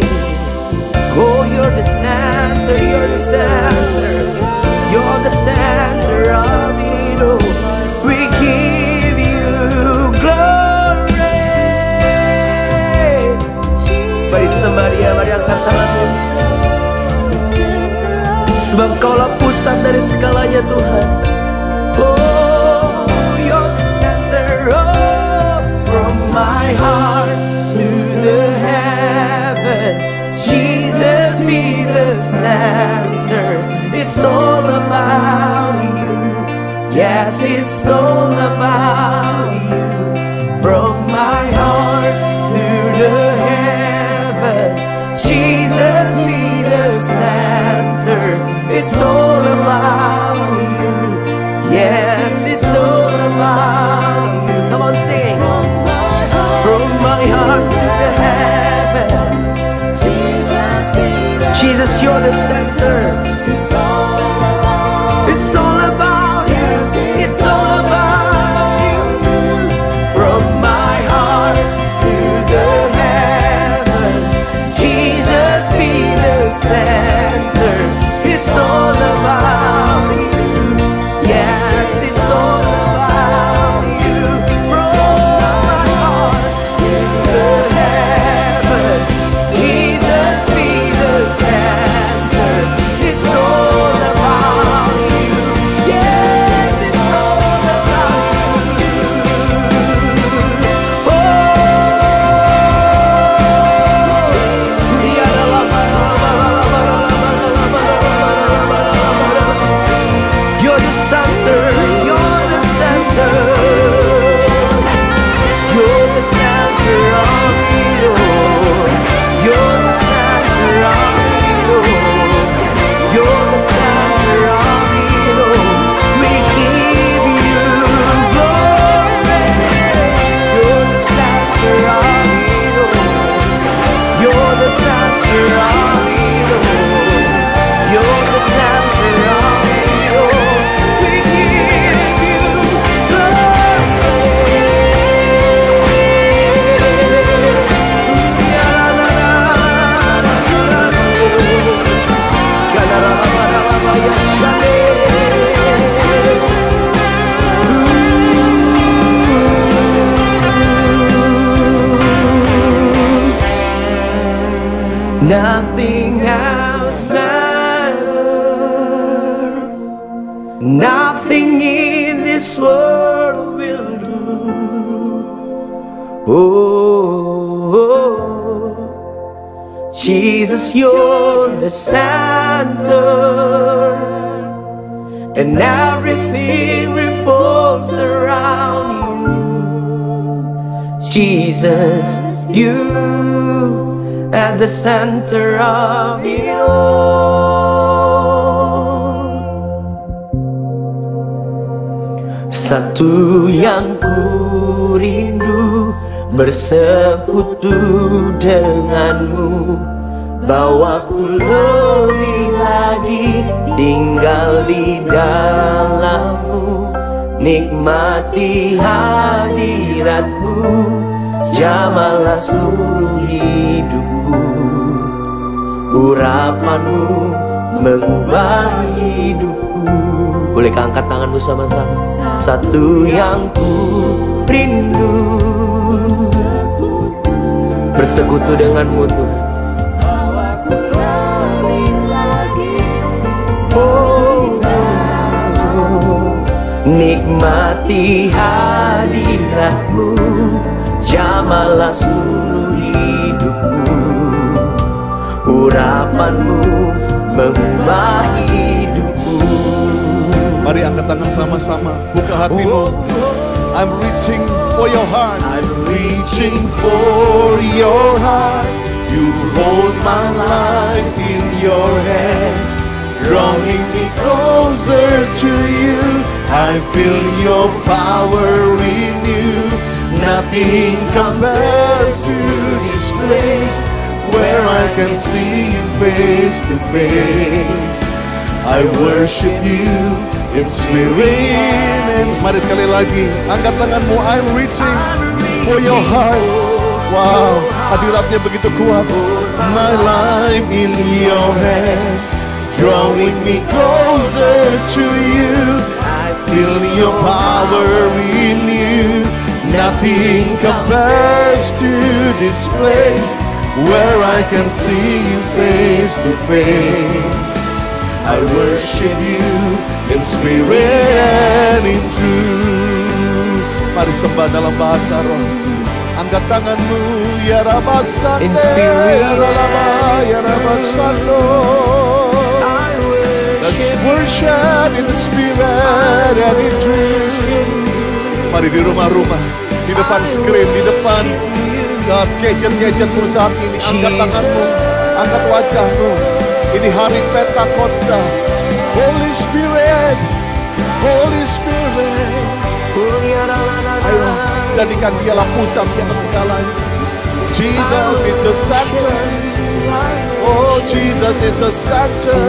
Oh, you're the center, you're the center, you're the center of it all. We give you glory. Bagi somebody, mari angkat tanganmu. Sebab Kaulah pusat dari segalanya, Tuhan. Oh, you're the center, oh, from my heart to the heaven. Jesus, be the center. It's all about you. Yes, it's all about you. From my heart to the heaven. Jesus, be the center. It's all about you. Yes, it's all about you. Come on, sing. From my heart to the heaven. Jesus, you're the center. It's all about you. It's all about you. From my heart to the heaven. Jesus, be the center. It's all about you. Nothing else matters. Nothing in this world will do. Oh, Jesus, you're the center, and everything revolves around you. Jesus, you at the center of it all. Satu yang ku rindu, bersekutu denganmu, bawaku lebih lagi tinggal di dalammu, nikmati hadiratmu, jamalah seluruh hidupku. Urapanmu mengubah hidupku. Bolehkah angkat tanganmu sama-sama? Satu yang ku rindu, bersekutu denganmu Tuhan. Nikmati hadiratmu, jamalah seluruh hidupku. Urapanmu mengubah hidupku. Mari angkat tangan sama-sama, buka hatimu. I'm reaching for your heart. I'm reaching for your heart. You hold my life in your hands, drawing me closer to you. I feel your power in you. Nothing compares to this place where I can see you face to face. I worship you in spirit. Mari sekali lagi, angkat tanganmu. I'm reaching for your heart. Wow, hadiratnya begitu kuat. My life in your hands, drawing me closer to you. I feel your power in you. Nothing compares to this place where I can see you face to face. I worship you in spirit and in truth. Mari sembah dalam bahasa roh. Angkat tanganmu, ya Rabasande, In spirit, ya Rabasando. Let's worship in the spirit and in truth. Mari di rumah-rumah, di depan screen, di depan gadget-gadgetmu saat ini, angkat tanganmu, angkat wajahmu. Ini hari Pentakosta. Holy Spirit, Holy Spirit. Ayo, jadikan dialah pusat atas segalanya. Jesus is the center. Oh, Jesus is the center.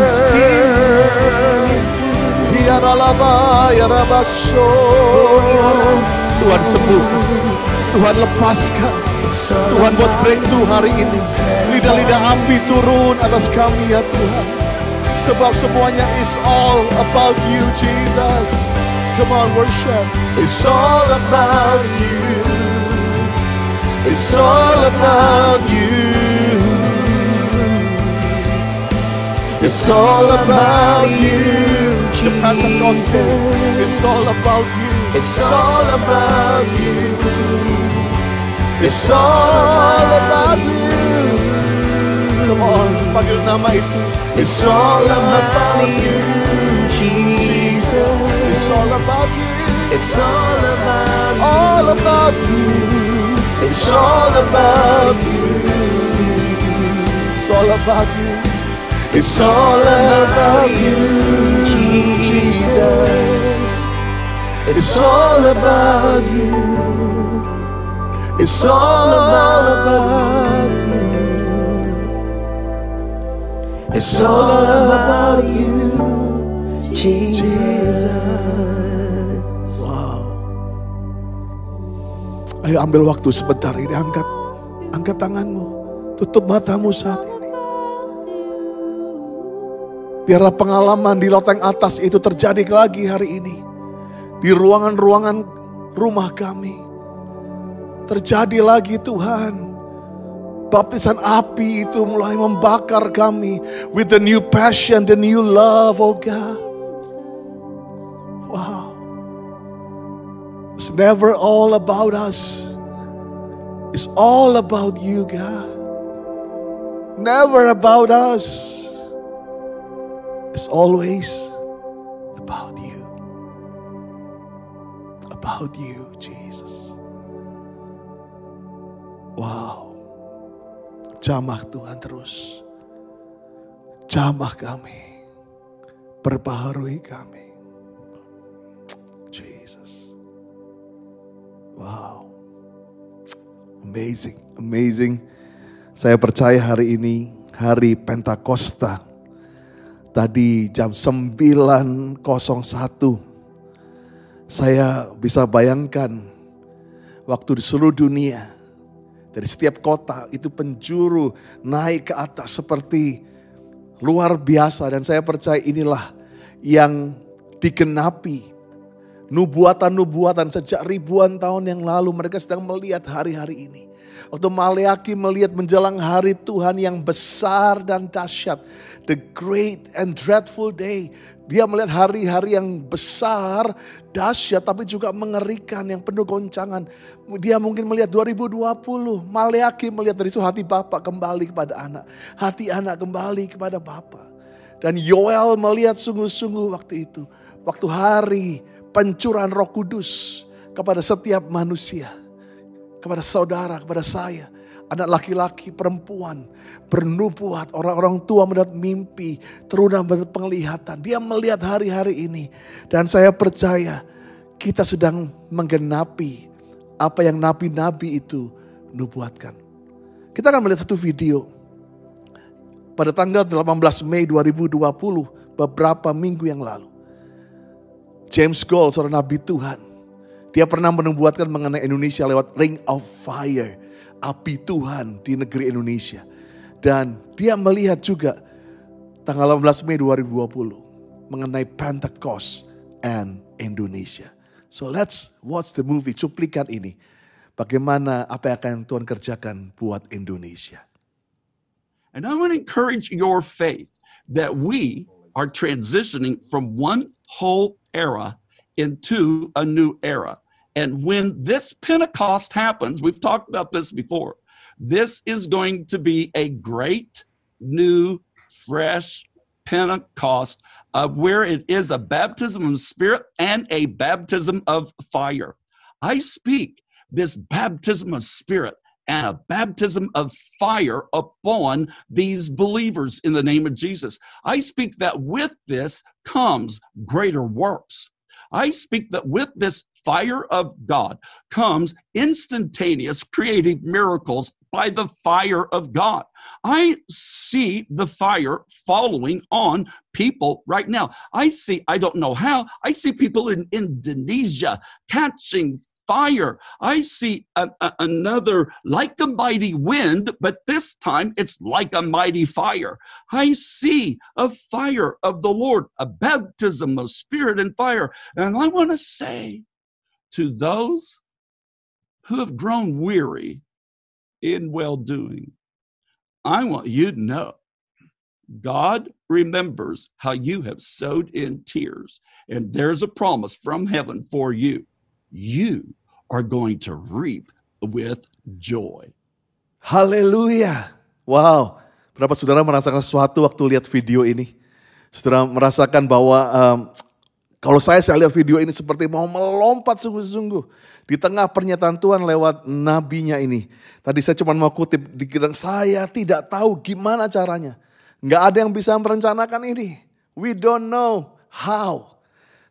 Tuhan sembuh, Tuhan lepaskan, Tuhan buat breakthrough hari ini. Lidah-lidah api turun atas kami ya Tuhan. Sebab semuanya is all about you Jesus. Come on, worship. It's all about you. It's all about you. It's all about you. The Pentecost, it's all about you. It's all about you. It's all about you. Come on, panggil nama itu. It's all about you, Jesus. It's all about you. It's all about you. It's all about you. It's all about you. It's all about you, Jesus. It's all about you. It's all about you. It's all about you, Jesus. Wow. Ayo ambil waktu sebentar ini, angkat tanganmu, tutup matamu saat ini. Biarlah pengalaman di loteng atas itu terjadi lagi hari ini. Di ruangan-ruangan rumah kami. Terjadi lagi Tuhan. Baptisan api itu mulai membakar kami with the new passion, the new love, oh God. Wow. It's never all about us. It's all about you, God. Never about us. It's always about you. About you, Jesus. Wow. Jamah Tuhan terus. Jamah kami. Perbaharui kami. Jesus. Wow. Amazing. Amazing. Saya percaya hari ini hari Pentakosta. Tadi jam 9.01. Saya bisa bayangkan waktu di seluruh dunia. Dari setiap kota itu penjuru naik ke atas seperti luar biasa. Dan saya percaya inilah yang digenapi. Nubuatan-nubuatan sejak ribuan tahun yang lalu mereka sedang melihat hari-hari ini. Waktu Maleaki melihat menjelang hari Tuhan yang besar dan dahsyat. The great and dreadful day. Dia melihat hari-hari yang besar, dahsyat tapi juga mengerikan yang penuh goncangan. Dia mungkin melihat 2020. Maleaki melihat dari itu hati Bapa kembali kepada anak. Hati anak kembali kepada Bapa. Dan Yoel melihat sungguh-sungguh waktu itu. Waktu hari pencurahan Roh Kudus kepada setiap manusia. Kepada saudara, kepada saya. Anak laki-laki, perempuan, bernubuat, orang-orang tua mendapat mimpi, teruna mendapat penglihatan. Dia melihat hari-hari ini. Dan saya percaya kita sedang menggenapi apa yang nabi-nabi itu nubuatkan. Kita akan melihat satu video. Pada tanggal 18 Mei 2020, beberapa minggu yang lalu. James Gold, seorang nabi Tuhan. Dia pernah menubuatkan mengenai Indonesia lewat Ring of Fire. Api Tuhan di negeri Indonesia. Dan dia melihat juga tanggal 18 Mei 2020 mengenai Pentecost and Indonesia. So let's watch the movie, cuplikan ini. Bagaimana apa yang akan Tuhan kerjakan buat Indonesia. And I want to encourage your faith that we are transitioning from one whole era into a new era. And when this Pentecost happens, we've talked about this before, this is going to be a great, new, fresh Pentecost where it is a baptism of spirit and a baptism of fire. I speak this baptism of spirit and a baptism of fire upon these believers in the name of Jesus. I speak that with this comes greater works. I speak that with this fire of God comes instantaneous creative miracles by the fire of God. I see the fire following on people right now. I don't know how, I see people in Indonesia catching fire. I see another like a mighty wind, but this time it's like a mighty fire. I see a fire of the Lord, a baptism of spirit and fire. And I want to say to those who have grown weary in well-doing, I want you to know God remembers how you have sowed in tears, and there's a promise from heaven for you. You are going to reap with joy. Haleluya. Wow. Berapa saudara merasakan sesuatu waktu lihat video ini? Saudara merasakan bahwa kalau saya lihat video ini seperti mau melompat sungguh-sungguh. Di tengah pernyataan Tuhan lewat nabinya ini. Tadi saya cuma mau kutip, dikira saya tidak tahu gimana caranya. Nggak ada yang bisa merencanakan ini. We don't know how.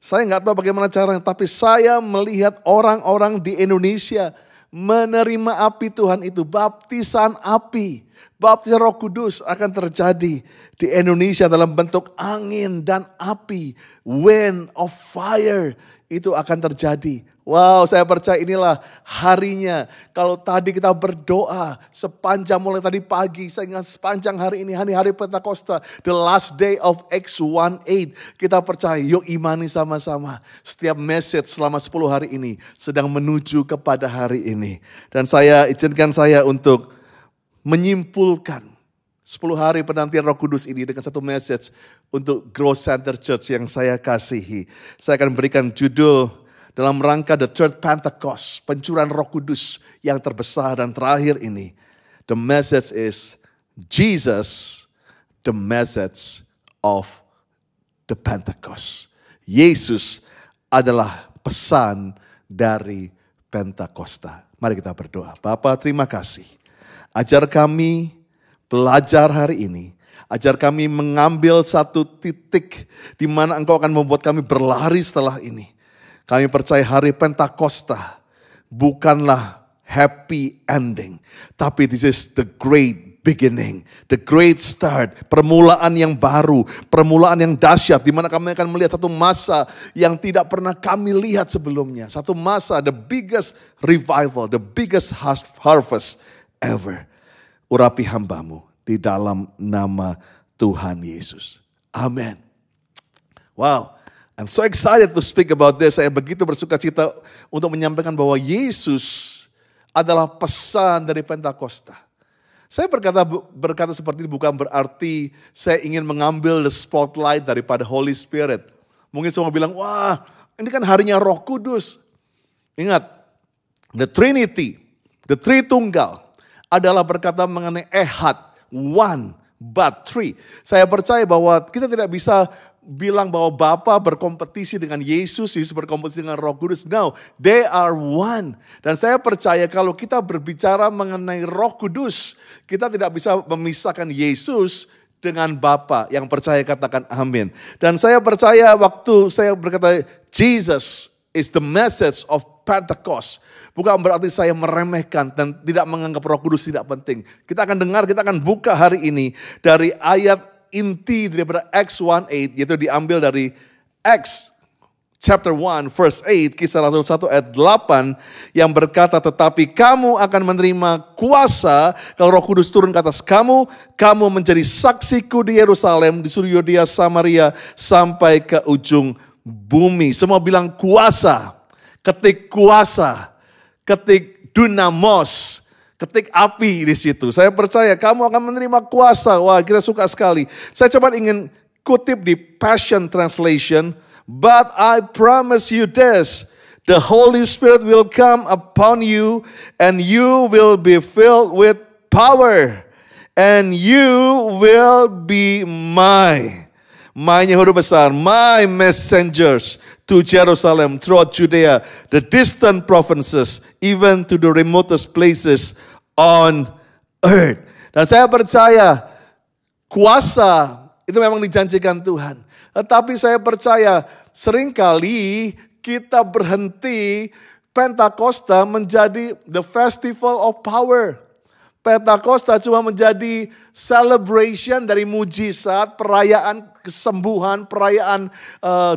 Saya nggak tahu bagaimana caranya, tapi saya melihat orang-orang di Indonesia menerima api Tuhan itu. Baptisan api, baptisan Roh Kudus akan terjadi di Indonesia dalam bentuk angin dan api. Wind of fire itu akan terjadi. Wow, saya percaya inilah harinya. Kalau tadi kita berdoa sepanjang mulai tadi pagi, saya ingat sepanjang hari ini, hari Pentakosta, the last day of Acts 1:8. Kita percaya, yuk imani sama-sama. Setiap message selama 10 hari ini sedang menuju kepada hari ini. Dan saya izinkan saya untuk menyimpulkan 10 hari penantian Roh Kudus ini dengan satu message untuk Growth Center Church yang saya kasihi. Saya akan berikan judul dalam rangka The Third Pentecost, pencurahan Roh Kudus yang terbesar dan terakhir ini. The message is Jesus, the message of the Pentecost. Yesus adalah pesan dari Pentakosta. Mari kita berdoa. Bapa, terima kasih. Ajar kami belajar hari ini. Ajar kami mengambil satu titik di mana Engkau akan membuat kami berlari setelah ini. Kami percaya hari Pentakosta bukanlah happy ending. Tapi this is the great beginning, the great start, permulaan yang baru, permulaan yang dahsyat, di mana kami akan melihat satu masa yang tidak pernah kami lihat sebelumnya. Satu masa, the biggest revival, the biggest harvest ever. Urapi hamba-Mu di dalam nama Tuhan Yesus. Amin. Wow, I'm so excited to speak about this. Saya begitu bersuka cita untuk menyampaikan bahwa Yesus adalah pesan dari Pentakosta. Saya berkata seperti ini bukan berarti saya ingin mengambil the spotlight daripada Holy Spirit. Mungkin semua bilang, wah ini kan harinya Roh Kudus. Ingat, the Trinity, the Tritunggal adalah berkata mengenai ehad, one but three. Saya percaya bahwa kita tidak bisa bilang bahwa Bapa berkompetisi dengan Yesus, Yesus berkompetisi dengan Roh Kudus. No, they are one. Dan saya percaya kalau kita berbicara mengenai Roh Kudus, kita tidak bisa memisahkan Yesus dengan Bapa. Yang percaya katakan amin. Dan saya percaya waktu saya berkata Jesus is the message of Pentecost, bukan berarti saya meremehkan dan tidak menganggap Roh Kudus tidak penting. Kita akan dengar, kita akan buka hari ini dari ayat inti daripada Acts 1:8, yaitu diambil dari Acts chapter 1 verse 8, Kisah Rasul 1 ayat 8 yang berkata, tetapi kamu akan menerima kuasa kalau Roh Kudus turun ke atas kamu, kamu menjadi saksiku di Yerusalem, di seluruh Yudea, Samaria, sampai ke ujung bumi. Semua bilang kuasa, ketik kuasa, ketik dunamos, ketik api di situ. Saya percaya kamu akan menerima kuasa. Wah, kita suka sekali. Saya coba ingin kutip di Passion Translation. But I promise you this, the Holy Spirit will come upon you and you will be filled with power. And you will be my-nya huruf besar, my messengers to Jerusalem, throughout Judea, the distant provinces, even to the remotest places on earth. Dan saya percaya kuasa itu memang dijanjikan Tuhan. Tetapi saya percaya seringkali kita berhenti Pentakosta menjadi the festival of power. Pentakosta cuma menjadi celebration dari mujizat, perayaan kesembuhan, perayaan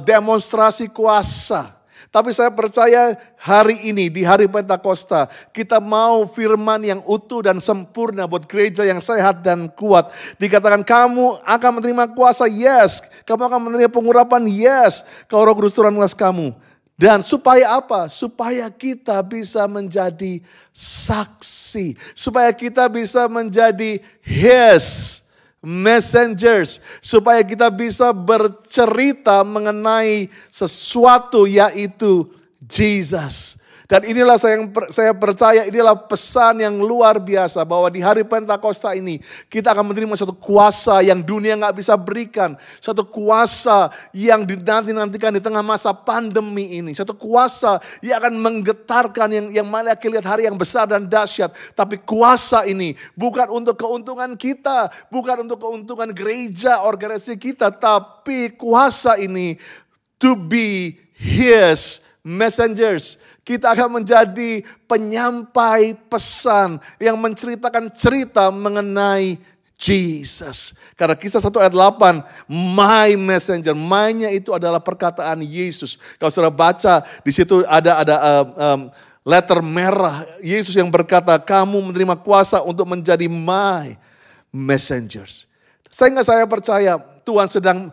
demonstrasi kuasa. Tapi saya percaya hari ini, di hari Pentakosta, kita mau firman yang utuh dan sempurna buat gereja yang sehat dan kuat. Dikatakan kamu akan menerima kuasa, yes. Kamu akan menerima pengurapan, yes. Kalau Roh Kudus turun atas kamu. Dan supaya apa? Supaya kita bisa menjadi saksi. Supaya kita bisa menjadi His messengers. Supaya kita bisa bercerita mengenai sesuatu, yaitu Jesus. Dan inilah saya percaya inilah pesan yang luar biasa. Bahwa di hari Pentakosta ini kita akan menerima satu kuasa yang dunia gak bisa berikan. Satu kuasa yang dinanti-nantikan di tengah masa pandemi ini. Satu kuasa yang akan menggetarkan yang mana kita lihat hari yang besar dan dahsyat. Tapi kuasa ini bukan untuk keuntungan kita. Bukan untuk keuntungan gereja, organisasi kita. Tapi kuasa ini to be His messengers. Kita akan menjadi penyampai pesan yang menceritakan cerita mengenai Jesus. Karena Kisah 1 ayat 8, my messenger, my-nya itu adalah perkataan Yesus. Kalau saudara baca di situ ada letter merah, Yesus yang berkata, kamu menerima kuasa untuk menjadi my messengers. Sehingga saya percaya Tuhan sedang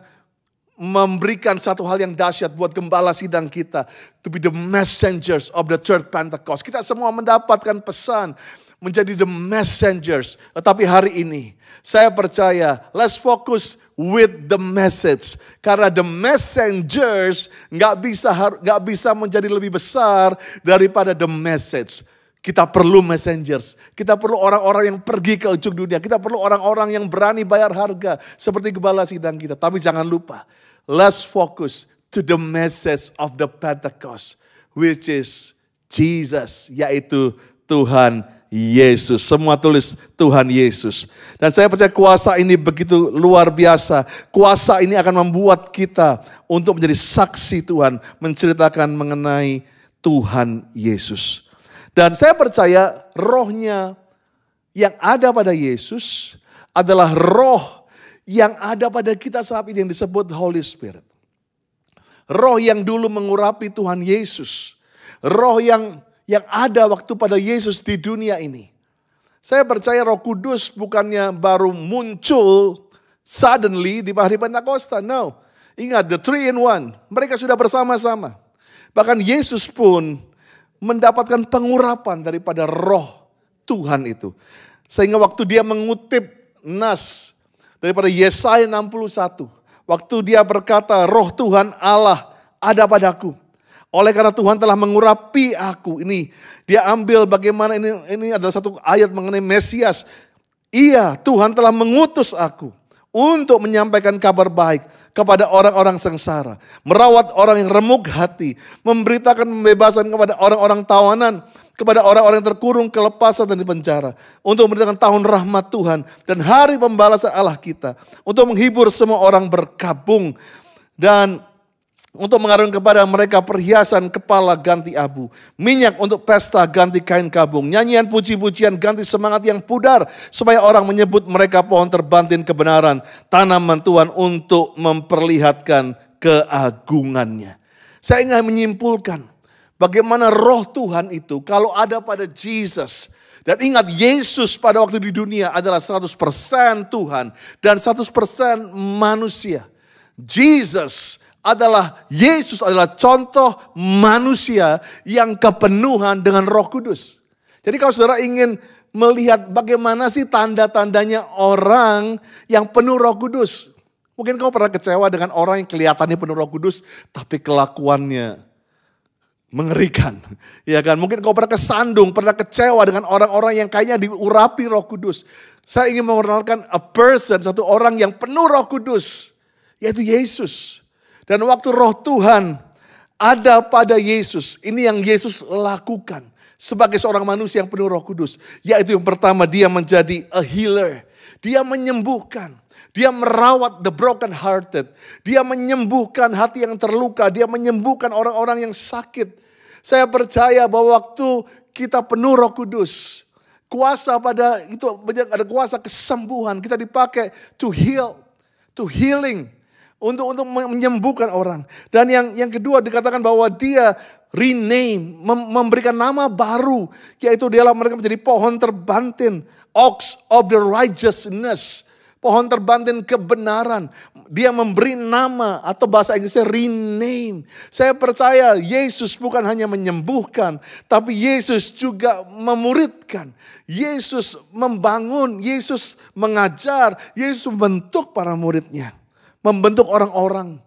memberikan satu hal yang dahsyat buat gembala sidang kita. To be the messengers of the third Pentecost. Kita semua mendapatkan pesan menjadi the messengers. Tetapi hari ini saya percaya, let's focus with the message. Karena the messengers nggak bisa menjadi lebih besar daripada the message. Kita perlu messengers. Kita perlu orang-orang yang pergi ke ujung dunia. Kita perlu orang-orang yang berani bayar harga. Seperti gembala sidang kita. Tapi jangan lupa, let's focus to the message of the Pentecost. Which is Jesus. Yaitu Tuhan Yesus. Semua tulis Tuhan Yesus. Dan saya percaya kuasa ini begitu luar biasa. Kuasa ini akan membuat kita untuk menjadi saksi Tuhan. Menceritakan mengenai Tuhan Yesus. Dan saya percaya rohnya yang ada pada Yesus adalah roh yang ada pada kita saat ini yang disebut Holy Spirit. Roh yang dulu mengurapi Tuhan Yesus. Roh yang ada waktu pada Yesus di dunia ini. Saya percaya Roh Kudus bukannya baru muncul suddenly di hari Pentakosta. No. Ingat, the 3-in-1. Mereka sudah bersama-sama. Bahkan Yesus pun mendapatkan pengurapan daripada roh Tuhan itu. Sehingga waktu dia mengutip nas daripada Yesaya 61. Waktu dia berkata, roh Tuhan Allah ada padaku. Oleh karena Tuhan telah mengurapi aku. Ini dia ambil bagaimana ini adalah satu ayat mengenai Mesias. Iya, Tuhan telah mengutus aku untuk menyampaikan kabar baik kepada orang-orang sengsara, merawat orang yang remuk hati, memberitakan pembebasan kepada orang-orang tawanan, kepada orang-orang yang terkurung kelepasan dan di penjara, untuk memberitakan tahun rahmat Tuhan dan hari pembalasan Allah kita, untuk menghibur semua orang berkabung dan untuk mengaruniakan kepada mereka perhiasan kepala ganti abu, minyak untuk pesta ganti kain kabung, nyanyian puji-pujian ganti semangat yang pudar, supaya orang menyebut mereka pohon terbantin kebenaran, tanaman Tuhan untuk memperlihatkan keagungannya. Saya ingin menyimpulkan bagaimana roh Tuhan itu kalau ada pada Jesus. Dan ingat, Yesus pada waktu di dunia adalah 100% Tuhan dan 100% manusia. Yesus adalah contoh manusia yang kepenuhan dengan Roh Kudus. Jadi kalau saudara ingin melihat bagaimana sih tanda-tandanya orang yang penuh Roh Kudus. Mungkin kamu pernah kecewa dengan orang yang kelihatannya penuh Roh Kudus, tapi kelakuannya mengerikan. Ya kan? Mungkin kau pernah kesandung, pernah kecewa dengan orang-orang yang kayaknya diurapi Roh Kudus. Saya ingin mengenalkan satu orang yang penuh Roh Kudus, yaitu Yesus. Dan waktu roh Tuhan ada pada Yesus, ini yang Yesus lakukan sebagai seorang manusia yang penuh Roh Kudus. Yaitu yang pertama, dia menjadi a healer. Dia menyembuhkan, dia merawat the broken hearted. Dia menyembuhkan hati yang terluka, dia menyembuhkan orang-orang yang sakit. Saya percaya bahwa waktu kita penuh Roh Kudus, kuasa pada itu ada kuasa kesembuhan, kita dipakai to heal, to healing. Untuk menyembuhkan orang. Dan yang kedua dikatakan bahwa dia rename, memberikan nama baru. Yaitu dialah mereka menjadi pohon terbantin. Ox of the righteousness. Pohon terbantin kebenaran. Dia memberi nama atau bahasa Inggrisnya rename. Saya percaya Yesus bukan hanya menyembuhkan. Tapi Yesus juga memuridkan. Yesus membangun, Yesus mengajar, Yesus membentuk para muridnya. Membentuk orang-orang.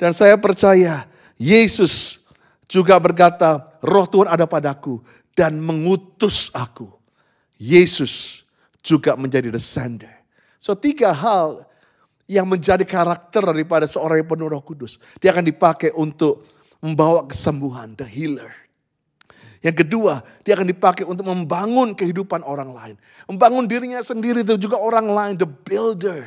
Dan saya percaya Yesus juga berkata, roh Tuhan ada padaku dan mengutus aku. Yesus juga menjadi the sender. So 3 hal yang menjadi karakter daripada seorang yang penuh Roh Kudus. Dia akan dipakai untuk membawa kesembuhan, the healer. Yang kedua, dia akan dipakai untuk membangun kehidupan orang lain. Membangun dirinya sendiri itu juga orang lain, the builder.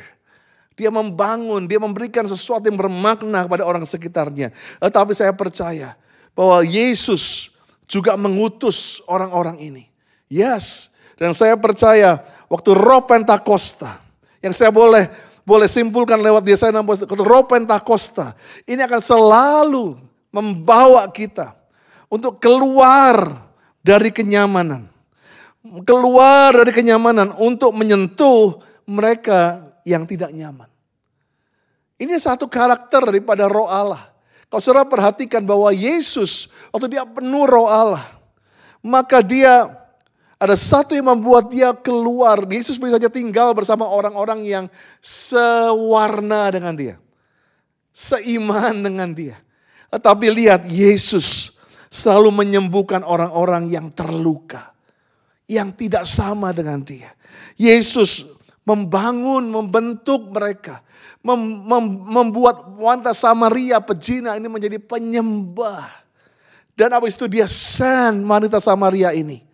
Dia membangun, dia memberikan sesuatu yang bermakna kepada orang sekitarnya. Tetapi saya percaya bahwa Yesus juga mengutus orang-orang ini. Yes, dan saya percaya waktu roh Pentakosta, yang saya boleh simpulkan lewat Yesaya 61, waktu roh Pentakosta, ini akan selalu membawa kita untuk keluar dari kenyamanan. Keluar dari kenyamanan untuk menyentuh mereka yang tidak nyaman. Ini satu karakter daripada roh Allah. Kalau saudara perhatikan bahwa Yesus waktu dia penuh roh Allah, maka dia Ada satu yang membuat dia keluar. Yesus bisa saja tinggal bersama orang-orang yang sewarna dengan dia. Seiman dengan dia. Tetapi lihat, Yesus selalu menyembuhkan orang-orang yang terluka. Yang tidak sama dengan dia. Yesus membangun, membentuk mereka. Membuat wanita Samaria pejina ini menjadi penyembah. Dan habis itu dia send wanita Samaria ini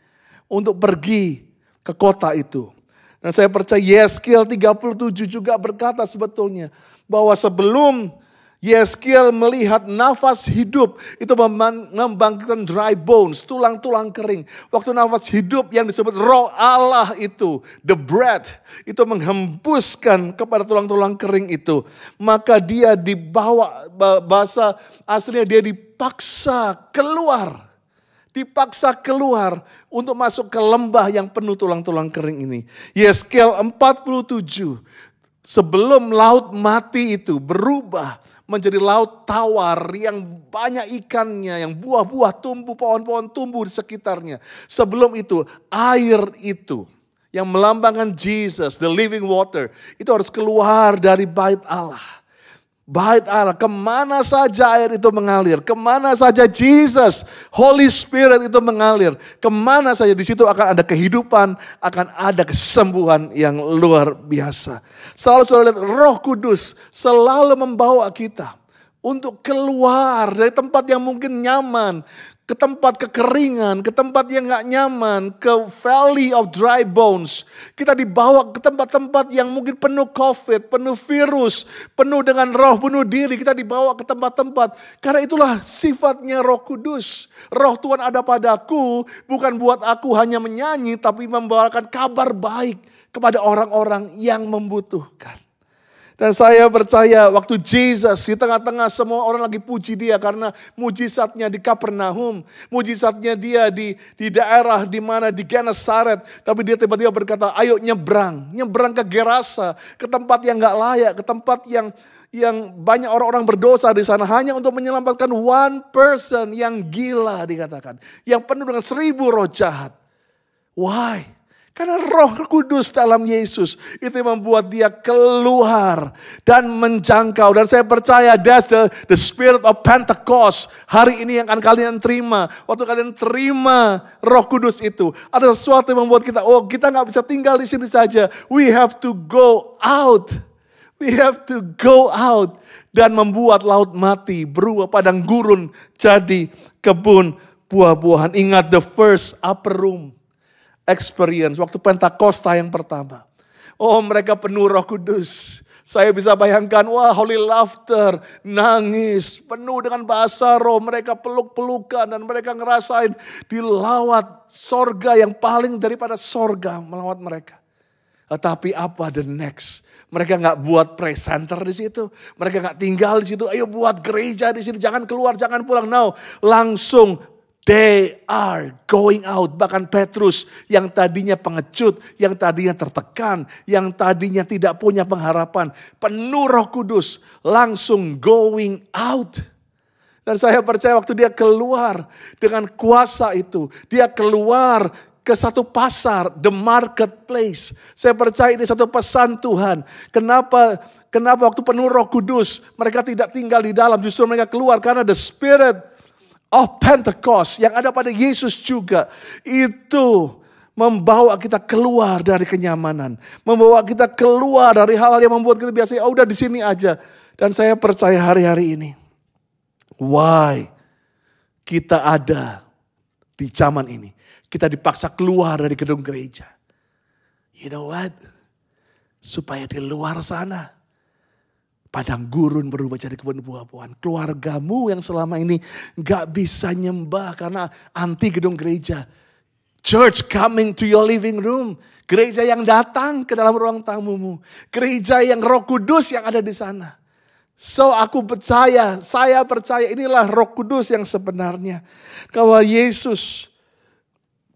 untuk pergi ke kota itu. Dan saya percaya Yeskiel 37 juga berkata sebetulnya bahwa sebelum Yeskiel melihat nafas hidup itu membangkitkan dry bones, tulang-tulang kering. Waktu nafas hidup yang disebut roh Allah itu, the breath, itu menghembuskan kepada tulang-tulang kering itu. Maka dia dibawa, bahasa aslinya dia dipaksa keluar. Dipaksa keluar untuk masuk ke lembah yang penuh tulang-tulang kering ini. Yeskiel 47, sebelum laut mati itu berubah menjadi laut tawar yang banyak ikannya, yang buah-buah tumbuh, pohon-pohon tumbuh di sekitarnya. Sebelum itu, air itu yang melambangkan Jesus, the living water, itu harus keluar dari bait Allah. Bait Allah, kemana saja air itu mengalir, kemana saja Jesus, Holy Spirit itu mengalir, kemana saja di situ akan ada kehidupan, akan ada kesembuhan yang luar biasa. Selalu sudah lihat Roh Kudus selalu membawa kita untuk keluar dari tempat yang mungkin nyaman, ke tempat kekeringan, ke tempat yang gak nyaman, ke valley of dry bones. Kita dibawa ke tempat-tempat yang mungkin penuh COVID, penuh virus, penuh dengan roh bunuh diri. Kita dibawa ke tempat-tempat. Karena itulah sifatnya Roh Kudus. Roh Tuhan ada padaku, bukan buat aku hanya menyanyi, tapi membawakan kabar baik kepada orang-orang yang membutuhkan. Dan saya percaya waktu Jesus di tengah-tengah semua orang lagi puji dia karena mujizatnya di Kapernaum. Mujizatnya dia di daerah di mana di Genesaret. Tapi dia tiba-tiba berkata, ayo nyebrang ke Gerasa. Ke tempat yang gak layak, ke tempat yang banyak orang-orang berdosa di sana. Hanya untuk menyelamatkan one person yang gila dikatakan. Yang penuh dengan 1000 roh jahat. Why? Karena Roh Kudus dalam Yesus itu membuat dia keluar dan menjangkau. Dan saya percaya that's the spirit of Pentecost. Hari ini yang akan kalian terima. Waktu kalian terima Roh Kudus itu. Ada sesuatu yang membuat kita, kita gak bisa tinggal di sini saja. We have to go out. We have to go out. Dan membuat laut mati berubah padang gurun jadi kebun buah-buahan. Ingat the first upper room experience waktu Pentakosta yang pertama. Oh, mereka penuh Roh Kudus. Saya bisa bayangkan, wah, holy laughter, nangis, penuh dengan bahasa roh. Mereka peluk-pelukan dan mereka ngerasain dilawat sorga yang paling daripada sorga melawat mereka. Tetapi apa the next? Mereka nggak buat praise center di situ. Mereka nggak tinggal di situ. Ayo buat gereja di sini. Jangan keluar, jangan pulang. No, langsung they are going out. Bahkan Petrus yang tadinya pengecut, yang tadinya tertekan, yang tadinya tidak punya pengharapan, penuh Roh Kudus, langsung going out. Dan saya percaya waktu dia keluar dengan kuasa itu, dia keluar ke satu pasar, the marketplace. Saya percaya ini satu pesan Tuhan. Kenapa waktu penuh Roh Kudus mereka tidak tinggal di dalam, justru mereka keluar karena the spirit of Pentecost yang ada pada Yesus juga itu membawa kita keluar dari kenyamanan, membawa kita keluar dari hal-hal yang membuat kita biasa udah di sini aja. Dan saya percaya hari-hari ini, why kita ada di zaman ini, kita dipaksa keluar dari gedung gereja. You know what? Supaya di luar sana padang gurun berubah jadi kebun buah-buahan. Keluargamu yang selama ini gak bisa nyembah karena anti gedung gereja. Church coming to your living room. Gereja yang datang ke dalam ruang tamumu. Gereja yang Roh Kudus yang ada di sana. So aku percaya, saya percaya inilah Roh Kudus yang sebenarnya. Bahwa Yesus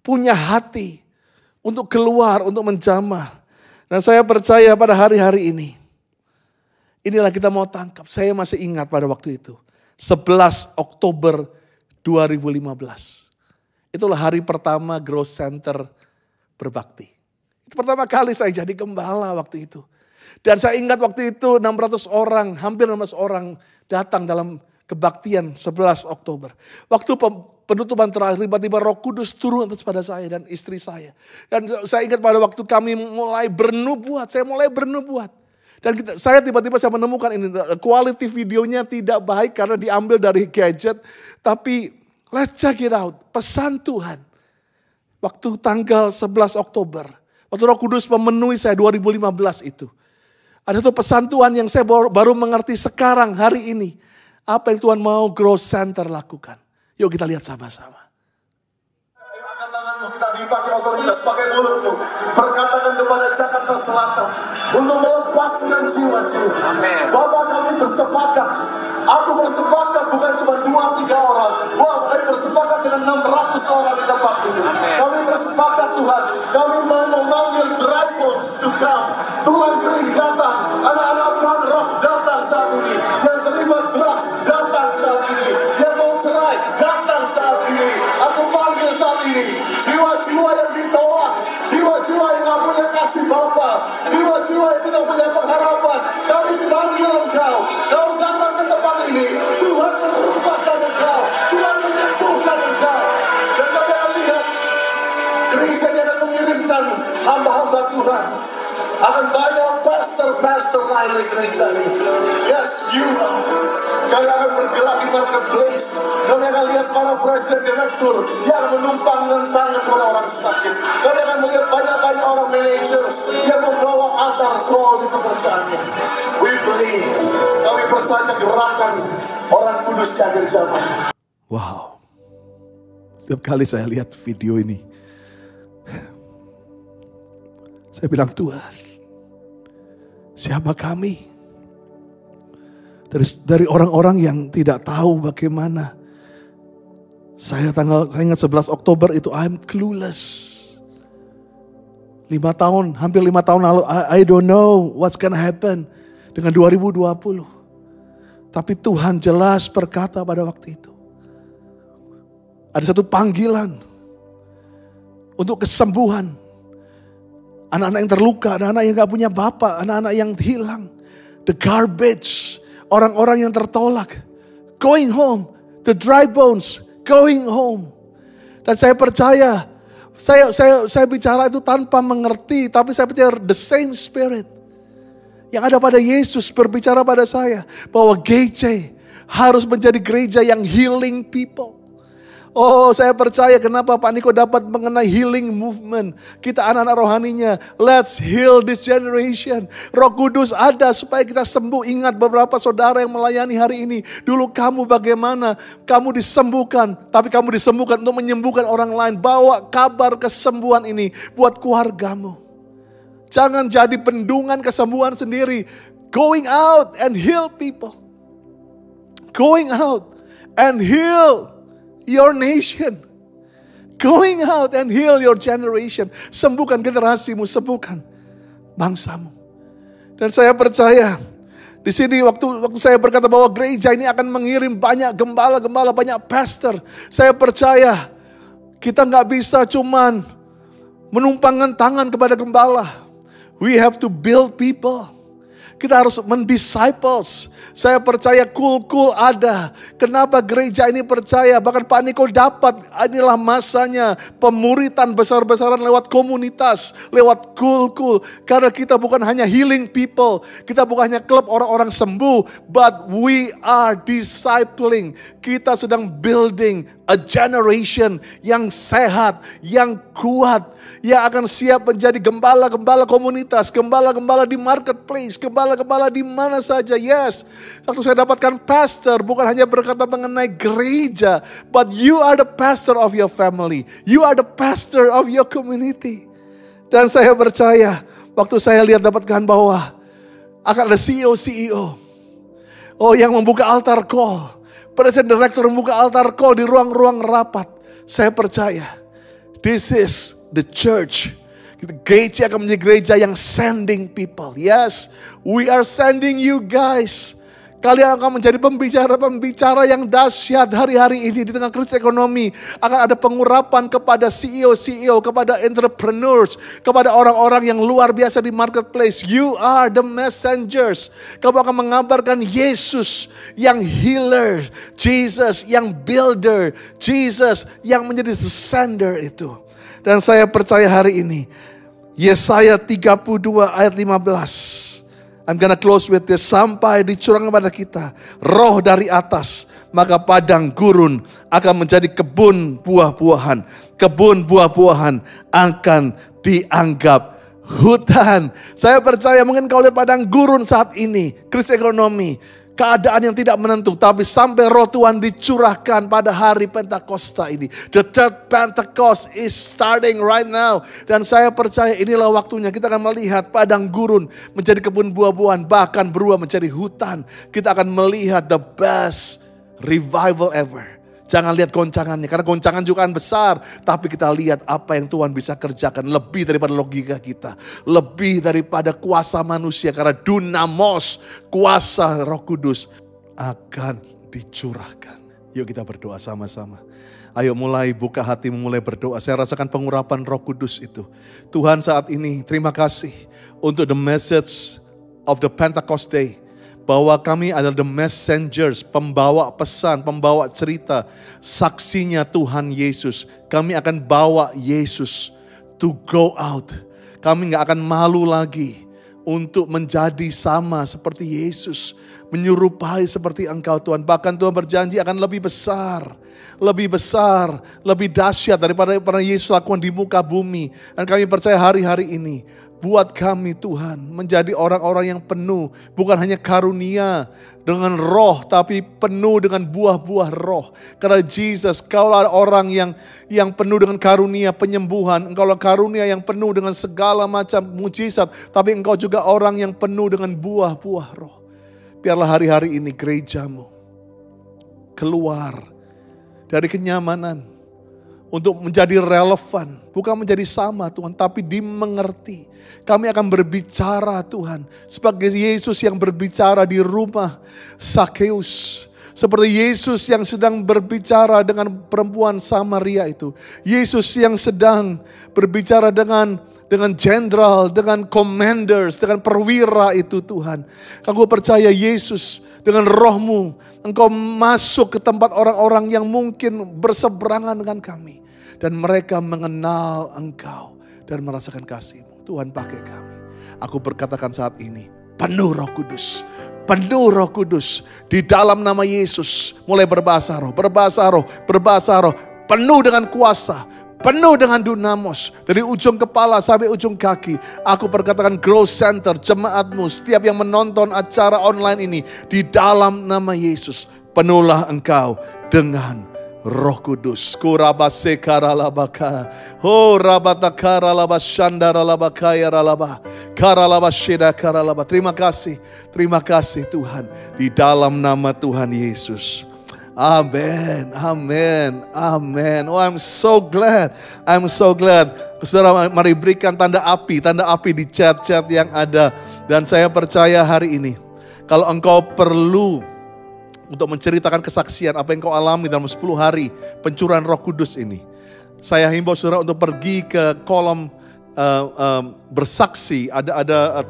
punya hati untuk keluar, untuk menjamah. Dan saya percaya pada hari-hari ini, inilah kita mau tangkap. Saya masih ingat pada waktu itu. 11 Oktober 2015. Itulah hari pertama Growth Center berbakti. Itu pertama kali saya jadi gembala waktu itu. Dan saya ingat waktu itu 600 orang, hampir 600 orang datang dalam kebaktian 11 Oktober. Waktu penutupan terakhir, tiba-tiba Roh Kudus turun atas pada saya dan istri saya. Dan saya ingat pada waktu kami mulai bernubuat, saya mulai bernubuat. Dan saya tiba-tiba menemukan ini, quality videonya tidak baik karena diambil dari gadget. Tapi let's check it out, pesan Tuhan. Waktu tanggal 11 Oktober, waktu Roh Kudus memenuhi saya 2015 itu. Ada tuh pesan Tuhan yang saya baru mengerti sekarang, hari ini. Apa yang Tuhan mau Growth Center lakukan. Yuk kita lihat sama-sama. Angkat tanganmu, kita dipakai otoritas, pakai mulutmu. Perkatakan kepada Jakarta Selatan. Untuk melepaskan jiwa-jiwa. Bapak kami bersepakat. Aku bersepakat bukan cuma 2-3 orang. Wah, kami bersepakat dengan 600 orang di tempat ini. Kami bersepakat Tuhan. Kami mau memanggil dry bones to come. Tuhan kering datang. Anak-anak punk rock datang saat ini. Yang terlibat drugs datang saat ini. Yang mau cerai datang saat ini. Aku panggil saat ini. Jiwa-jiwa yang ditolak. Jiwa-jiwa yang gak punya kasih Bapa. Jiwa-jiwa yang tidak punya pengharapan. Kami panggil engkau. Kau datang ke tempat ini. Tuhan merubahkan engkau. Tuhan menyembuhkan engkau. Dan kami akan lihat gereja yang akan mengirimkan hamba-hamba Tuhan. Akan banyak pastor-pastor lain di gereja ini. Yes, you are. Kami akan bergerak di marketplace. Kami akan lihat para presiden direktur yang menumpang tangan kepada orang sakit. Kami akan melihat banyak-banyak orang managers yang membawa altar call di pekerjaannya. We believe. Kami percaya gerakan orang kudus yang akhir zaman. Wow. Setiap kali saya lihat video ini, saya bilang, Tuhan, siapa kami? Dari orang-orang yang tidak tahu bagaimana. Saya ingat 11 Oktober itu, I'm clueless. 5 tahun, hampir 5 tahun lalu, I don't know what's gonna happen dengan 2020. Tapi Tuhan jelas berkata pada waktu itu. Ada satu panggilan untuk kesembuhan. Anak-anak yang terluka, anak-anak yang gak punya bapak, anak-anak yang hilang. The garbage, orang-orang yang tertolak. Going home, the dry bones, going home. Dan saya percaya, saya bicara itu tanpa mengerti, tapi saya percaya the same spirit yang ada pada Yesus berbicara pada saya. Bahwa GC harus menjadi gereja yang healing people. Oh, saya percaya kenapa Pak Niko dapat mengenai healing movement. Kita anak-anak rohaninya, let's heal this generation. Roh Kudus ada supaya kita sembuh. Ingat beberapa saudara yang melayani hari ini. Dulu kamu bagaimana? Kamu disembuhkan, tapi kamu disembuhkan untuk menyembuhkan orang lain. Bawa kabar kesembuhan ini buat keluargamu. Jangan jadi bendungan kesembuhan sendiri. Going out and heal people. Going out and heal your nation. Going out and heal your generation. Sembuhkan generasimu, sembuhkan bangsamu. Dan saya percaya di sini waktu saya berkata bahwa gereja ini akan mengirim banyak gembala-gembala, banyak pastor. Saya percaya kita nggak bisa cuman menumpangkan tangan kepada gembala. We have to build people. Kita harus mendisciples. Saya percaya cool ada. Kenapa gereja ini percaya? Bahkan Pak Niko dapat, inilah masanya pemuritan besar-besaran lewat komunitas, lewat cool. Karena kita bukan hanya healing people. Kita bukan hanya klub orang-orang sembuh. But we are discipling. Kita sedang building a generation yang sehat, yang kuat. Yang akan siap menjadi gembala-gembala komunitas, gembala-gembala di marketplace, gembala-gembala di mana saja. Yes, waktu saya dapatkan pastor bukan hanya berkata mengenai gereja, but you are the pastor of your family. You are the pastor of your community. Dan saya percaya waktu saya lihat dapatkan bahwa akan ada CEO. Oh, yang membuka altar call. Presiden direktur membuka altar call di ruang-ruang rapat. Saya percaya this is the church. Gereja akan menjadi gereja yang sending people. Yes, we are sending you guys. Kalian akan menjadi pembicara-pembicara yang dahsyat hari-hari ini di tengah krisis ekonomi. Akan ada pengurapan kepada CEO, kepada entrepreneurs, kepada orang-orang yang luar biasa di marketplace. You are the messengers. Kamu akan mengabarkan Yesus yang healer, Jesus yang builder, Jesus yang menjadi sender itu. Dan saya percaya hari ini, Yesaya 32 ayat 15. I'm gonna close with this. Sampai dicurahkan kepada kita roh dari atas, maka padang gurun akan menjadi kebun buah-buahan. Kebun buah-buahan akan dianggap hutan. Saya percaya mungkin kau lihat padang gurun saat ini, krisis ekonomi, keadaan yang tidak menentu, tapi sampai roh Tuhan dicurahkan pada hari Pentakosta ini. The third Pentecost is starting right now. Dan saya percaya inilah waktunya kita akan melihat padang gurun menjadi kebun buah-buahan, bahkan berubah menjadi hutan. Kita akan melihat the best revival ever. Jangan lihat goncangannya, karena goncangan juga kan besar. Tapi kita lihat apa yang Tuhan bisa kerjakan. Lebih daripada logika kita. Lebih daripada kuasa manusia. Karena dunamos, kuasa Roh Kudus akan dicurahkan. Yuk kita berdoa sama-sama. Ayo mulai buka hatimu, mulai berdoa. Saya rasakan pengurapan Roh Kudus itu. Tuhan saat ini terima kasih untuk the message of the Pentecost Day. Bahwa kami adalah the messengers, pembawa pesan, pembawa cerita, saksinya Tuhan Yesus. Kami akan bawa Yesus to go out. Kami gak akan malu lagi untuk menjadi sama seperti Yesus. Menyerupai seperti Engkau Tuhan. Bahkan Tuhan berjanji akan lebih besar, lebih dahsyat daripada yang Yesus lakukan di muka bumi. Dan kami percaya hari-hari ini, buat kami Tuhan menjadi orang-orang yang penuh. Bukan hanya karunia dengan roh, tapi penuh dengan buah-buah roh. Karena Jesus, Kaulah orang yang penuh dengan karunia penyembuhan. Engkaulah karunia yang penuh dengan segala macam mujizat. Tapi Engkau juga orang yang penuh dengan buah-buah roh. Biarlah hari-hari ini gerejamu keluar dari kenyamanan untuk menjadi relevan, bukan menjadi sama Tuhan, tapi dimengerti. Kami akan berbicara Tuhan, sebagai Yesus yang berbicara di rumah Sakeus. Seperti Yesus yang sedang berbicara dengan perempuan Samaria itu. Yesus yang sedang berbicara dengan jenderal, dengan commanders, dengan perwira itu Tuhan. Aku percaya Yesus dengan roh-Mu, Engkau masuk ke tempat orang-orang yang mungkin berseberangan dengan kami. Dan mereka mengenal Engkau dan merasakan kasih-Mu. Tuhan pakai kami. Aku berkatakan saat ini, penuh Roh Kudus. Penuh Roh Kudus di dalam nama Yesus. Mulai berbahasa roh, penuh dengan kuasa. Penuh dengan dunamos. Dari ujung kepala sampai ujung kaki. Aku berkatakan Growth Center, jemaatmu, setiap yang menonton acara online ini. Di dalam nama Yesus. Penuhlah engkau dengan Roh Kudus. Kurabase karalabaka. Oh rabatakara labashandara labakaya ralaba. Karalabashida karalaba. Terima kasih Tuhan. Di dalam nama Tuhan Yesus. Amen, amen, amen. Oh, I'm so glad. Saudara, mari berikan tanda api di chat-chat yang ada. Dan saya percaya hari ini, kalau engkau perlu untuk menceritakan kesaksian apa yang kau alami dalam 10 hari pencurahan Roh Kudus ini, saya himbau saudara untuk pergi ke kolom bersaksi. Ada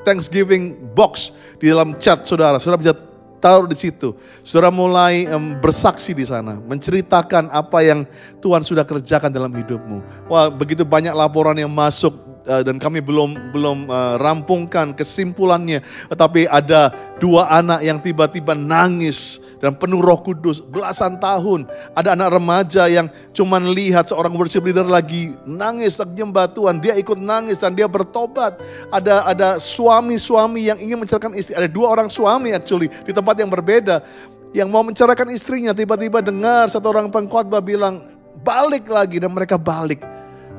Thanksgiving box di dalam chat saudara. Saudara bisa taruh di situ. Saudara mulai bersaksi di sana, menceritakan apa yang Tuhan sudah kerjakan dalam hidupmu. Wah, begitu banyak laporan yang masuk dan kami belum rampungkan kesimpulannya. Tetapi ada 2 anak yang tiba-tiba nangis dan penuh Roh Kudus belasan tahun. Ada anak remaja yang cuman lihat seorang worship leader lagi nangis nyembah Tuhan, dia ikut nangis dan dia bertobat. Ada suami-suami yang ingin menceraikan istri. Ada 2 orang suami actually di tempat yang berbeda yang mau menceraikan istrinya. Tiba-tiba dengar satu orang pengkhotbah bilang balik lagi, dan mereka balik.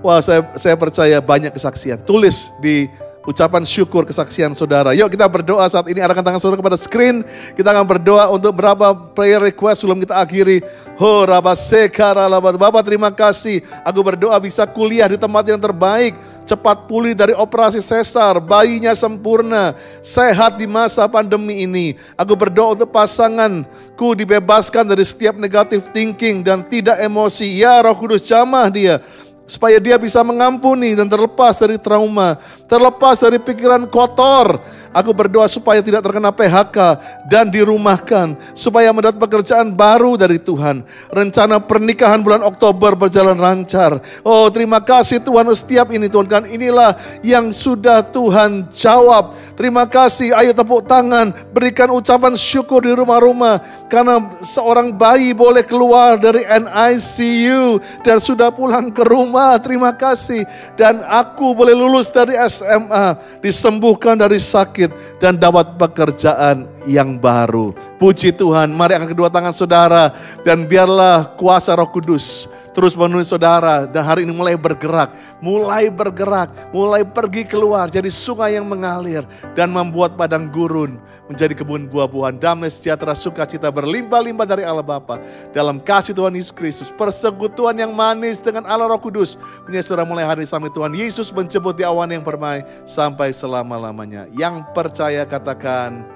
Wah, saya percaya banyak kesaksian. Tulis di ucapan syukur kesaksian saudara. Yuk kita berdoa saat ini. Arahkan tangan saudara kepada screen. Kita akan berdoa untuk berapa prayer request sebelum kita akhiri. Ho rabaseka ralabat. Bapak terima kasih. Aku berdoa bisa kuliah di tempat yang terbaik. cepat pulih dari operasi sesar, bayinya sempurna, sehat di masa pandemi ini. Aku berdoa untuk pasanganku dibebaskan dari setiap negatif thinking dan tidak emosi. Ya Roh Kudus, jamah dia, supaya dia bisa mengampuni dan terlepas dari trauma, terlepas dari pikiran kotor. Aku berdoa supaya tidak terkena PHK dan dirumahkan, supaya mendapat pekerjaan baru dari Tuhan. Rencana pernikahan bulan Oktober berjalan lancar. Oh, terima kasih Tuhan setiap ini Tuhan, kan inilah yang sudah Tuhan jawab. Terima kasih, ayo tepuk tangan, berikan ucapan syukur di rumah-rumah, karena seorang bayi boleh keluar dari NICU dan sudah pulang ke rumah. Terima kasih. Dan aku boleh lulus dari SMA, disembuhkan dari sakit, dan dapat pekerjaan yang baru. Puji Tuhan. Mari angkat kedua tangan saudara, dan biarlah kuasa Roh Kudus terus memenuhi saudara, dan hari ini mulai bergerak, mulai pergi keluar jadi sungai yang mengalir dan membuat padang gurun menjadi kebun buah-buahan. Damai sejahtera sukacita berlimpah-limpah dari Allah Bapa dalam kasih Tuhan Yesus Kristus, persekutuan yang manis dengan Allah Roh Kudus menyertai saudara mulai hari sampai Tuhan Yesus menjemput di awan yang permai sampai selama-lamanya. Yang percaya katakan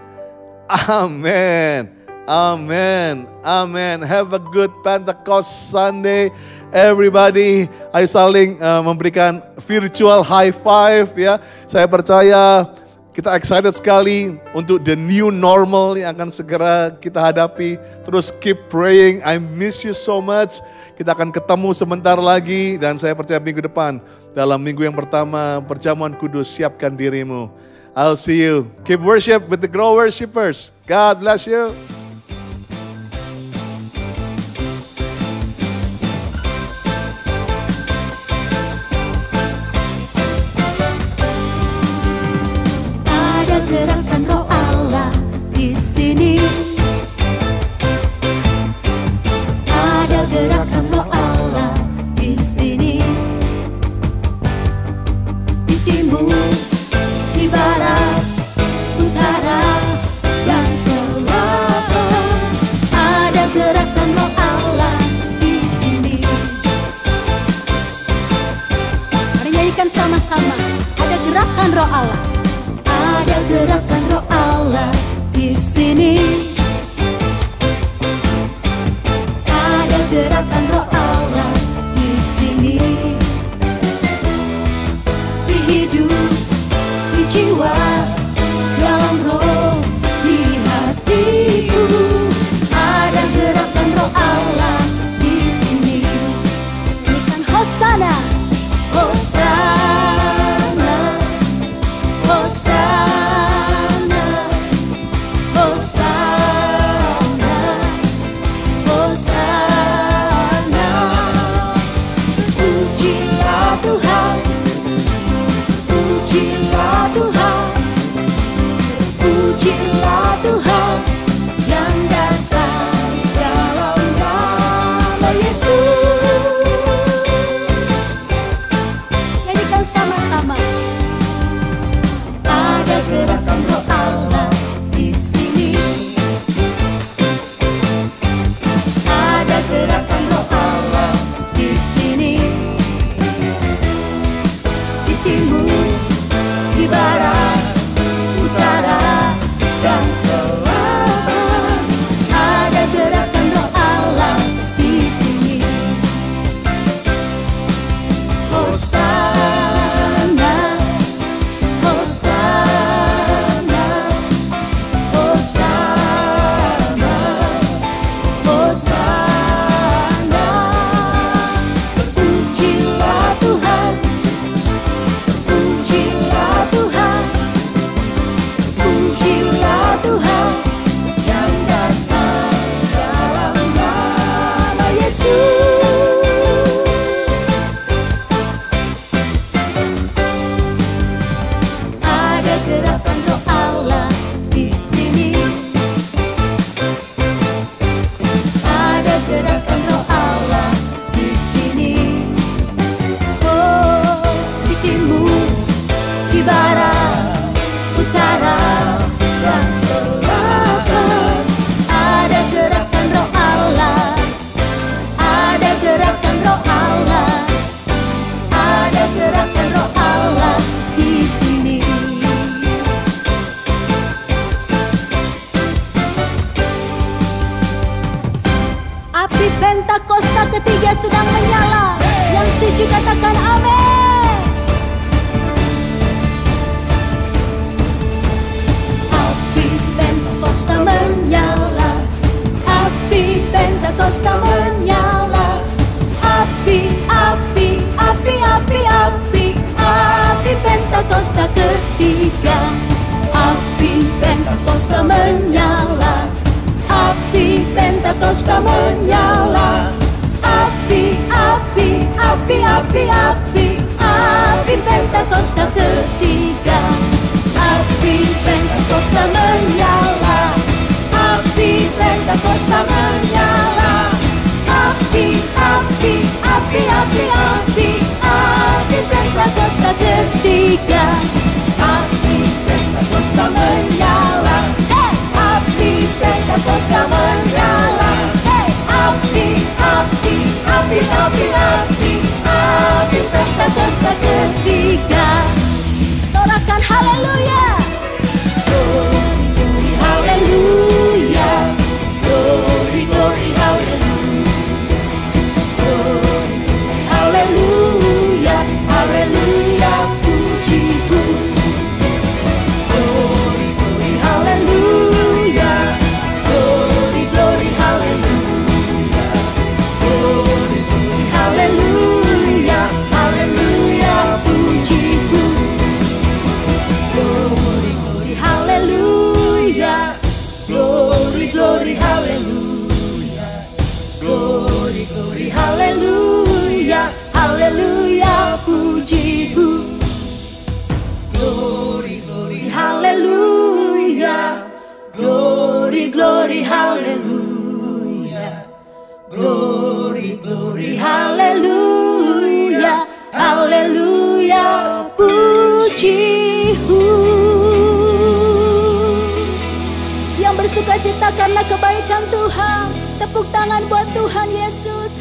amin. Amen. Amen. Have a good Pentecost Sunday, everybody. Ayo saling memberikan virtual high five ya. Saya percaya kita excited sekali untuk the new normal yang akan segera kita hadapi. Terus keep praying. I miss you so much. Kita akan ketemu sebentar lagi, dan saya percaya minggu depan dalam minggu yang pertama perjamuan kudus, siapkan dirimu. I'll see you. Keep worship with the Grow Worshipers. God bless you. Gerakan Roh Allah di sini. Ada gerakan Roh Allah di sini. Di timur, di barat, utara, dan selatan. ketiga sedang menyala. Yang setuju katakan amin. Api Pentakosta menyala, api Pentakosta menyala. Api, api, api, api, api, api Pentakosta ketiga. Api Pentakosta menyala, api Pentakosta menyala. Api, api, api, api, api, api Pentakosta ketiga. Api Pentakosta menyala, api Pentakosta menyala. Api, api, api, api, api, api Pentakosta ketiga. Api Pentakosta menyala, api Pentakosta menyala. Api, api, api, api, api, api Pentakosta ketiga. Sorakan haleluya. Glory, glory, haleluya. Glory, glory, haleluya. Glory, glory, haleluya. Haleluya, pujiku. Glory, glory, haleluya. Glory, glory, haleluya. Glory, glory, haleluya. Haleluya, pujiku. Glory, glory, haleluya. Glory, glory, haleluya. Glory, glory, haleluya. Haleluya, pujiku. Glory, glory, haleluya. Glory, glory, haleluya. Glory, glory, haleluya. Haleluya, pujiku. Yang bersuka cita karena kebaikan Tuhan, tepuk tangan buat Tuhan Yesus.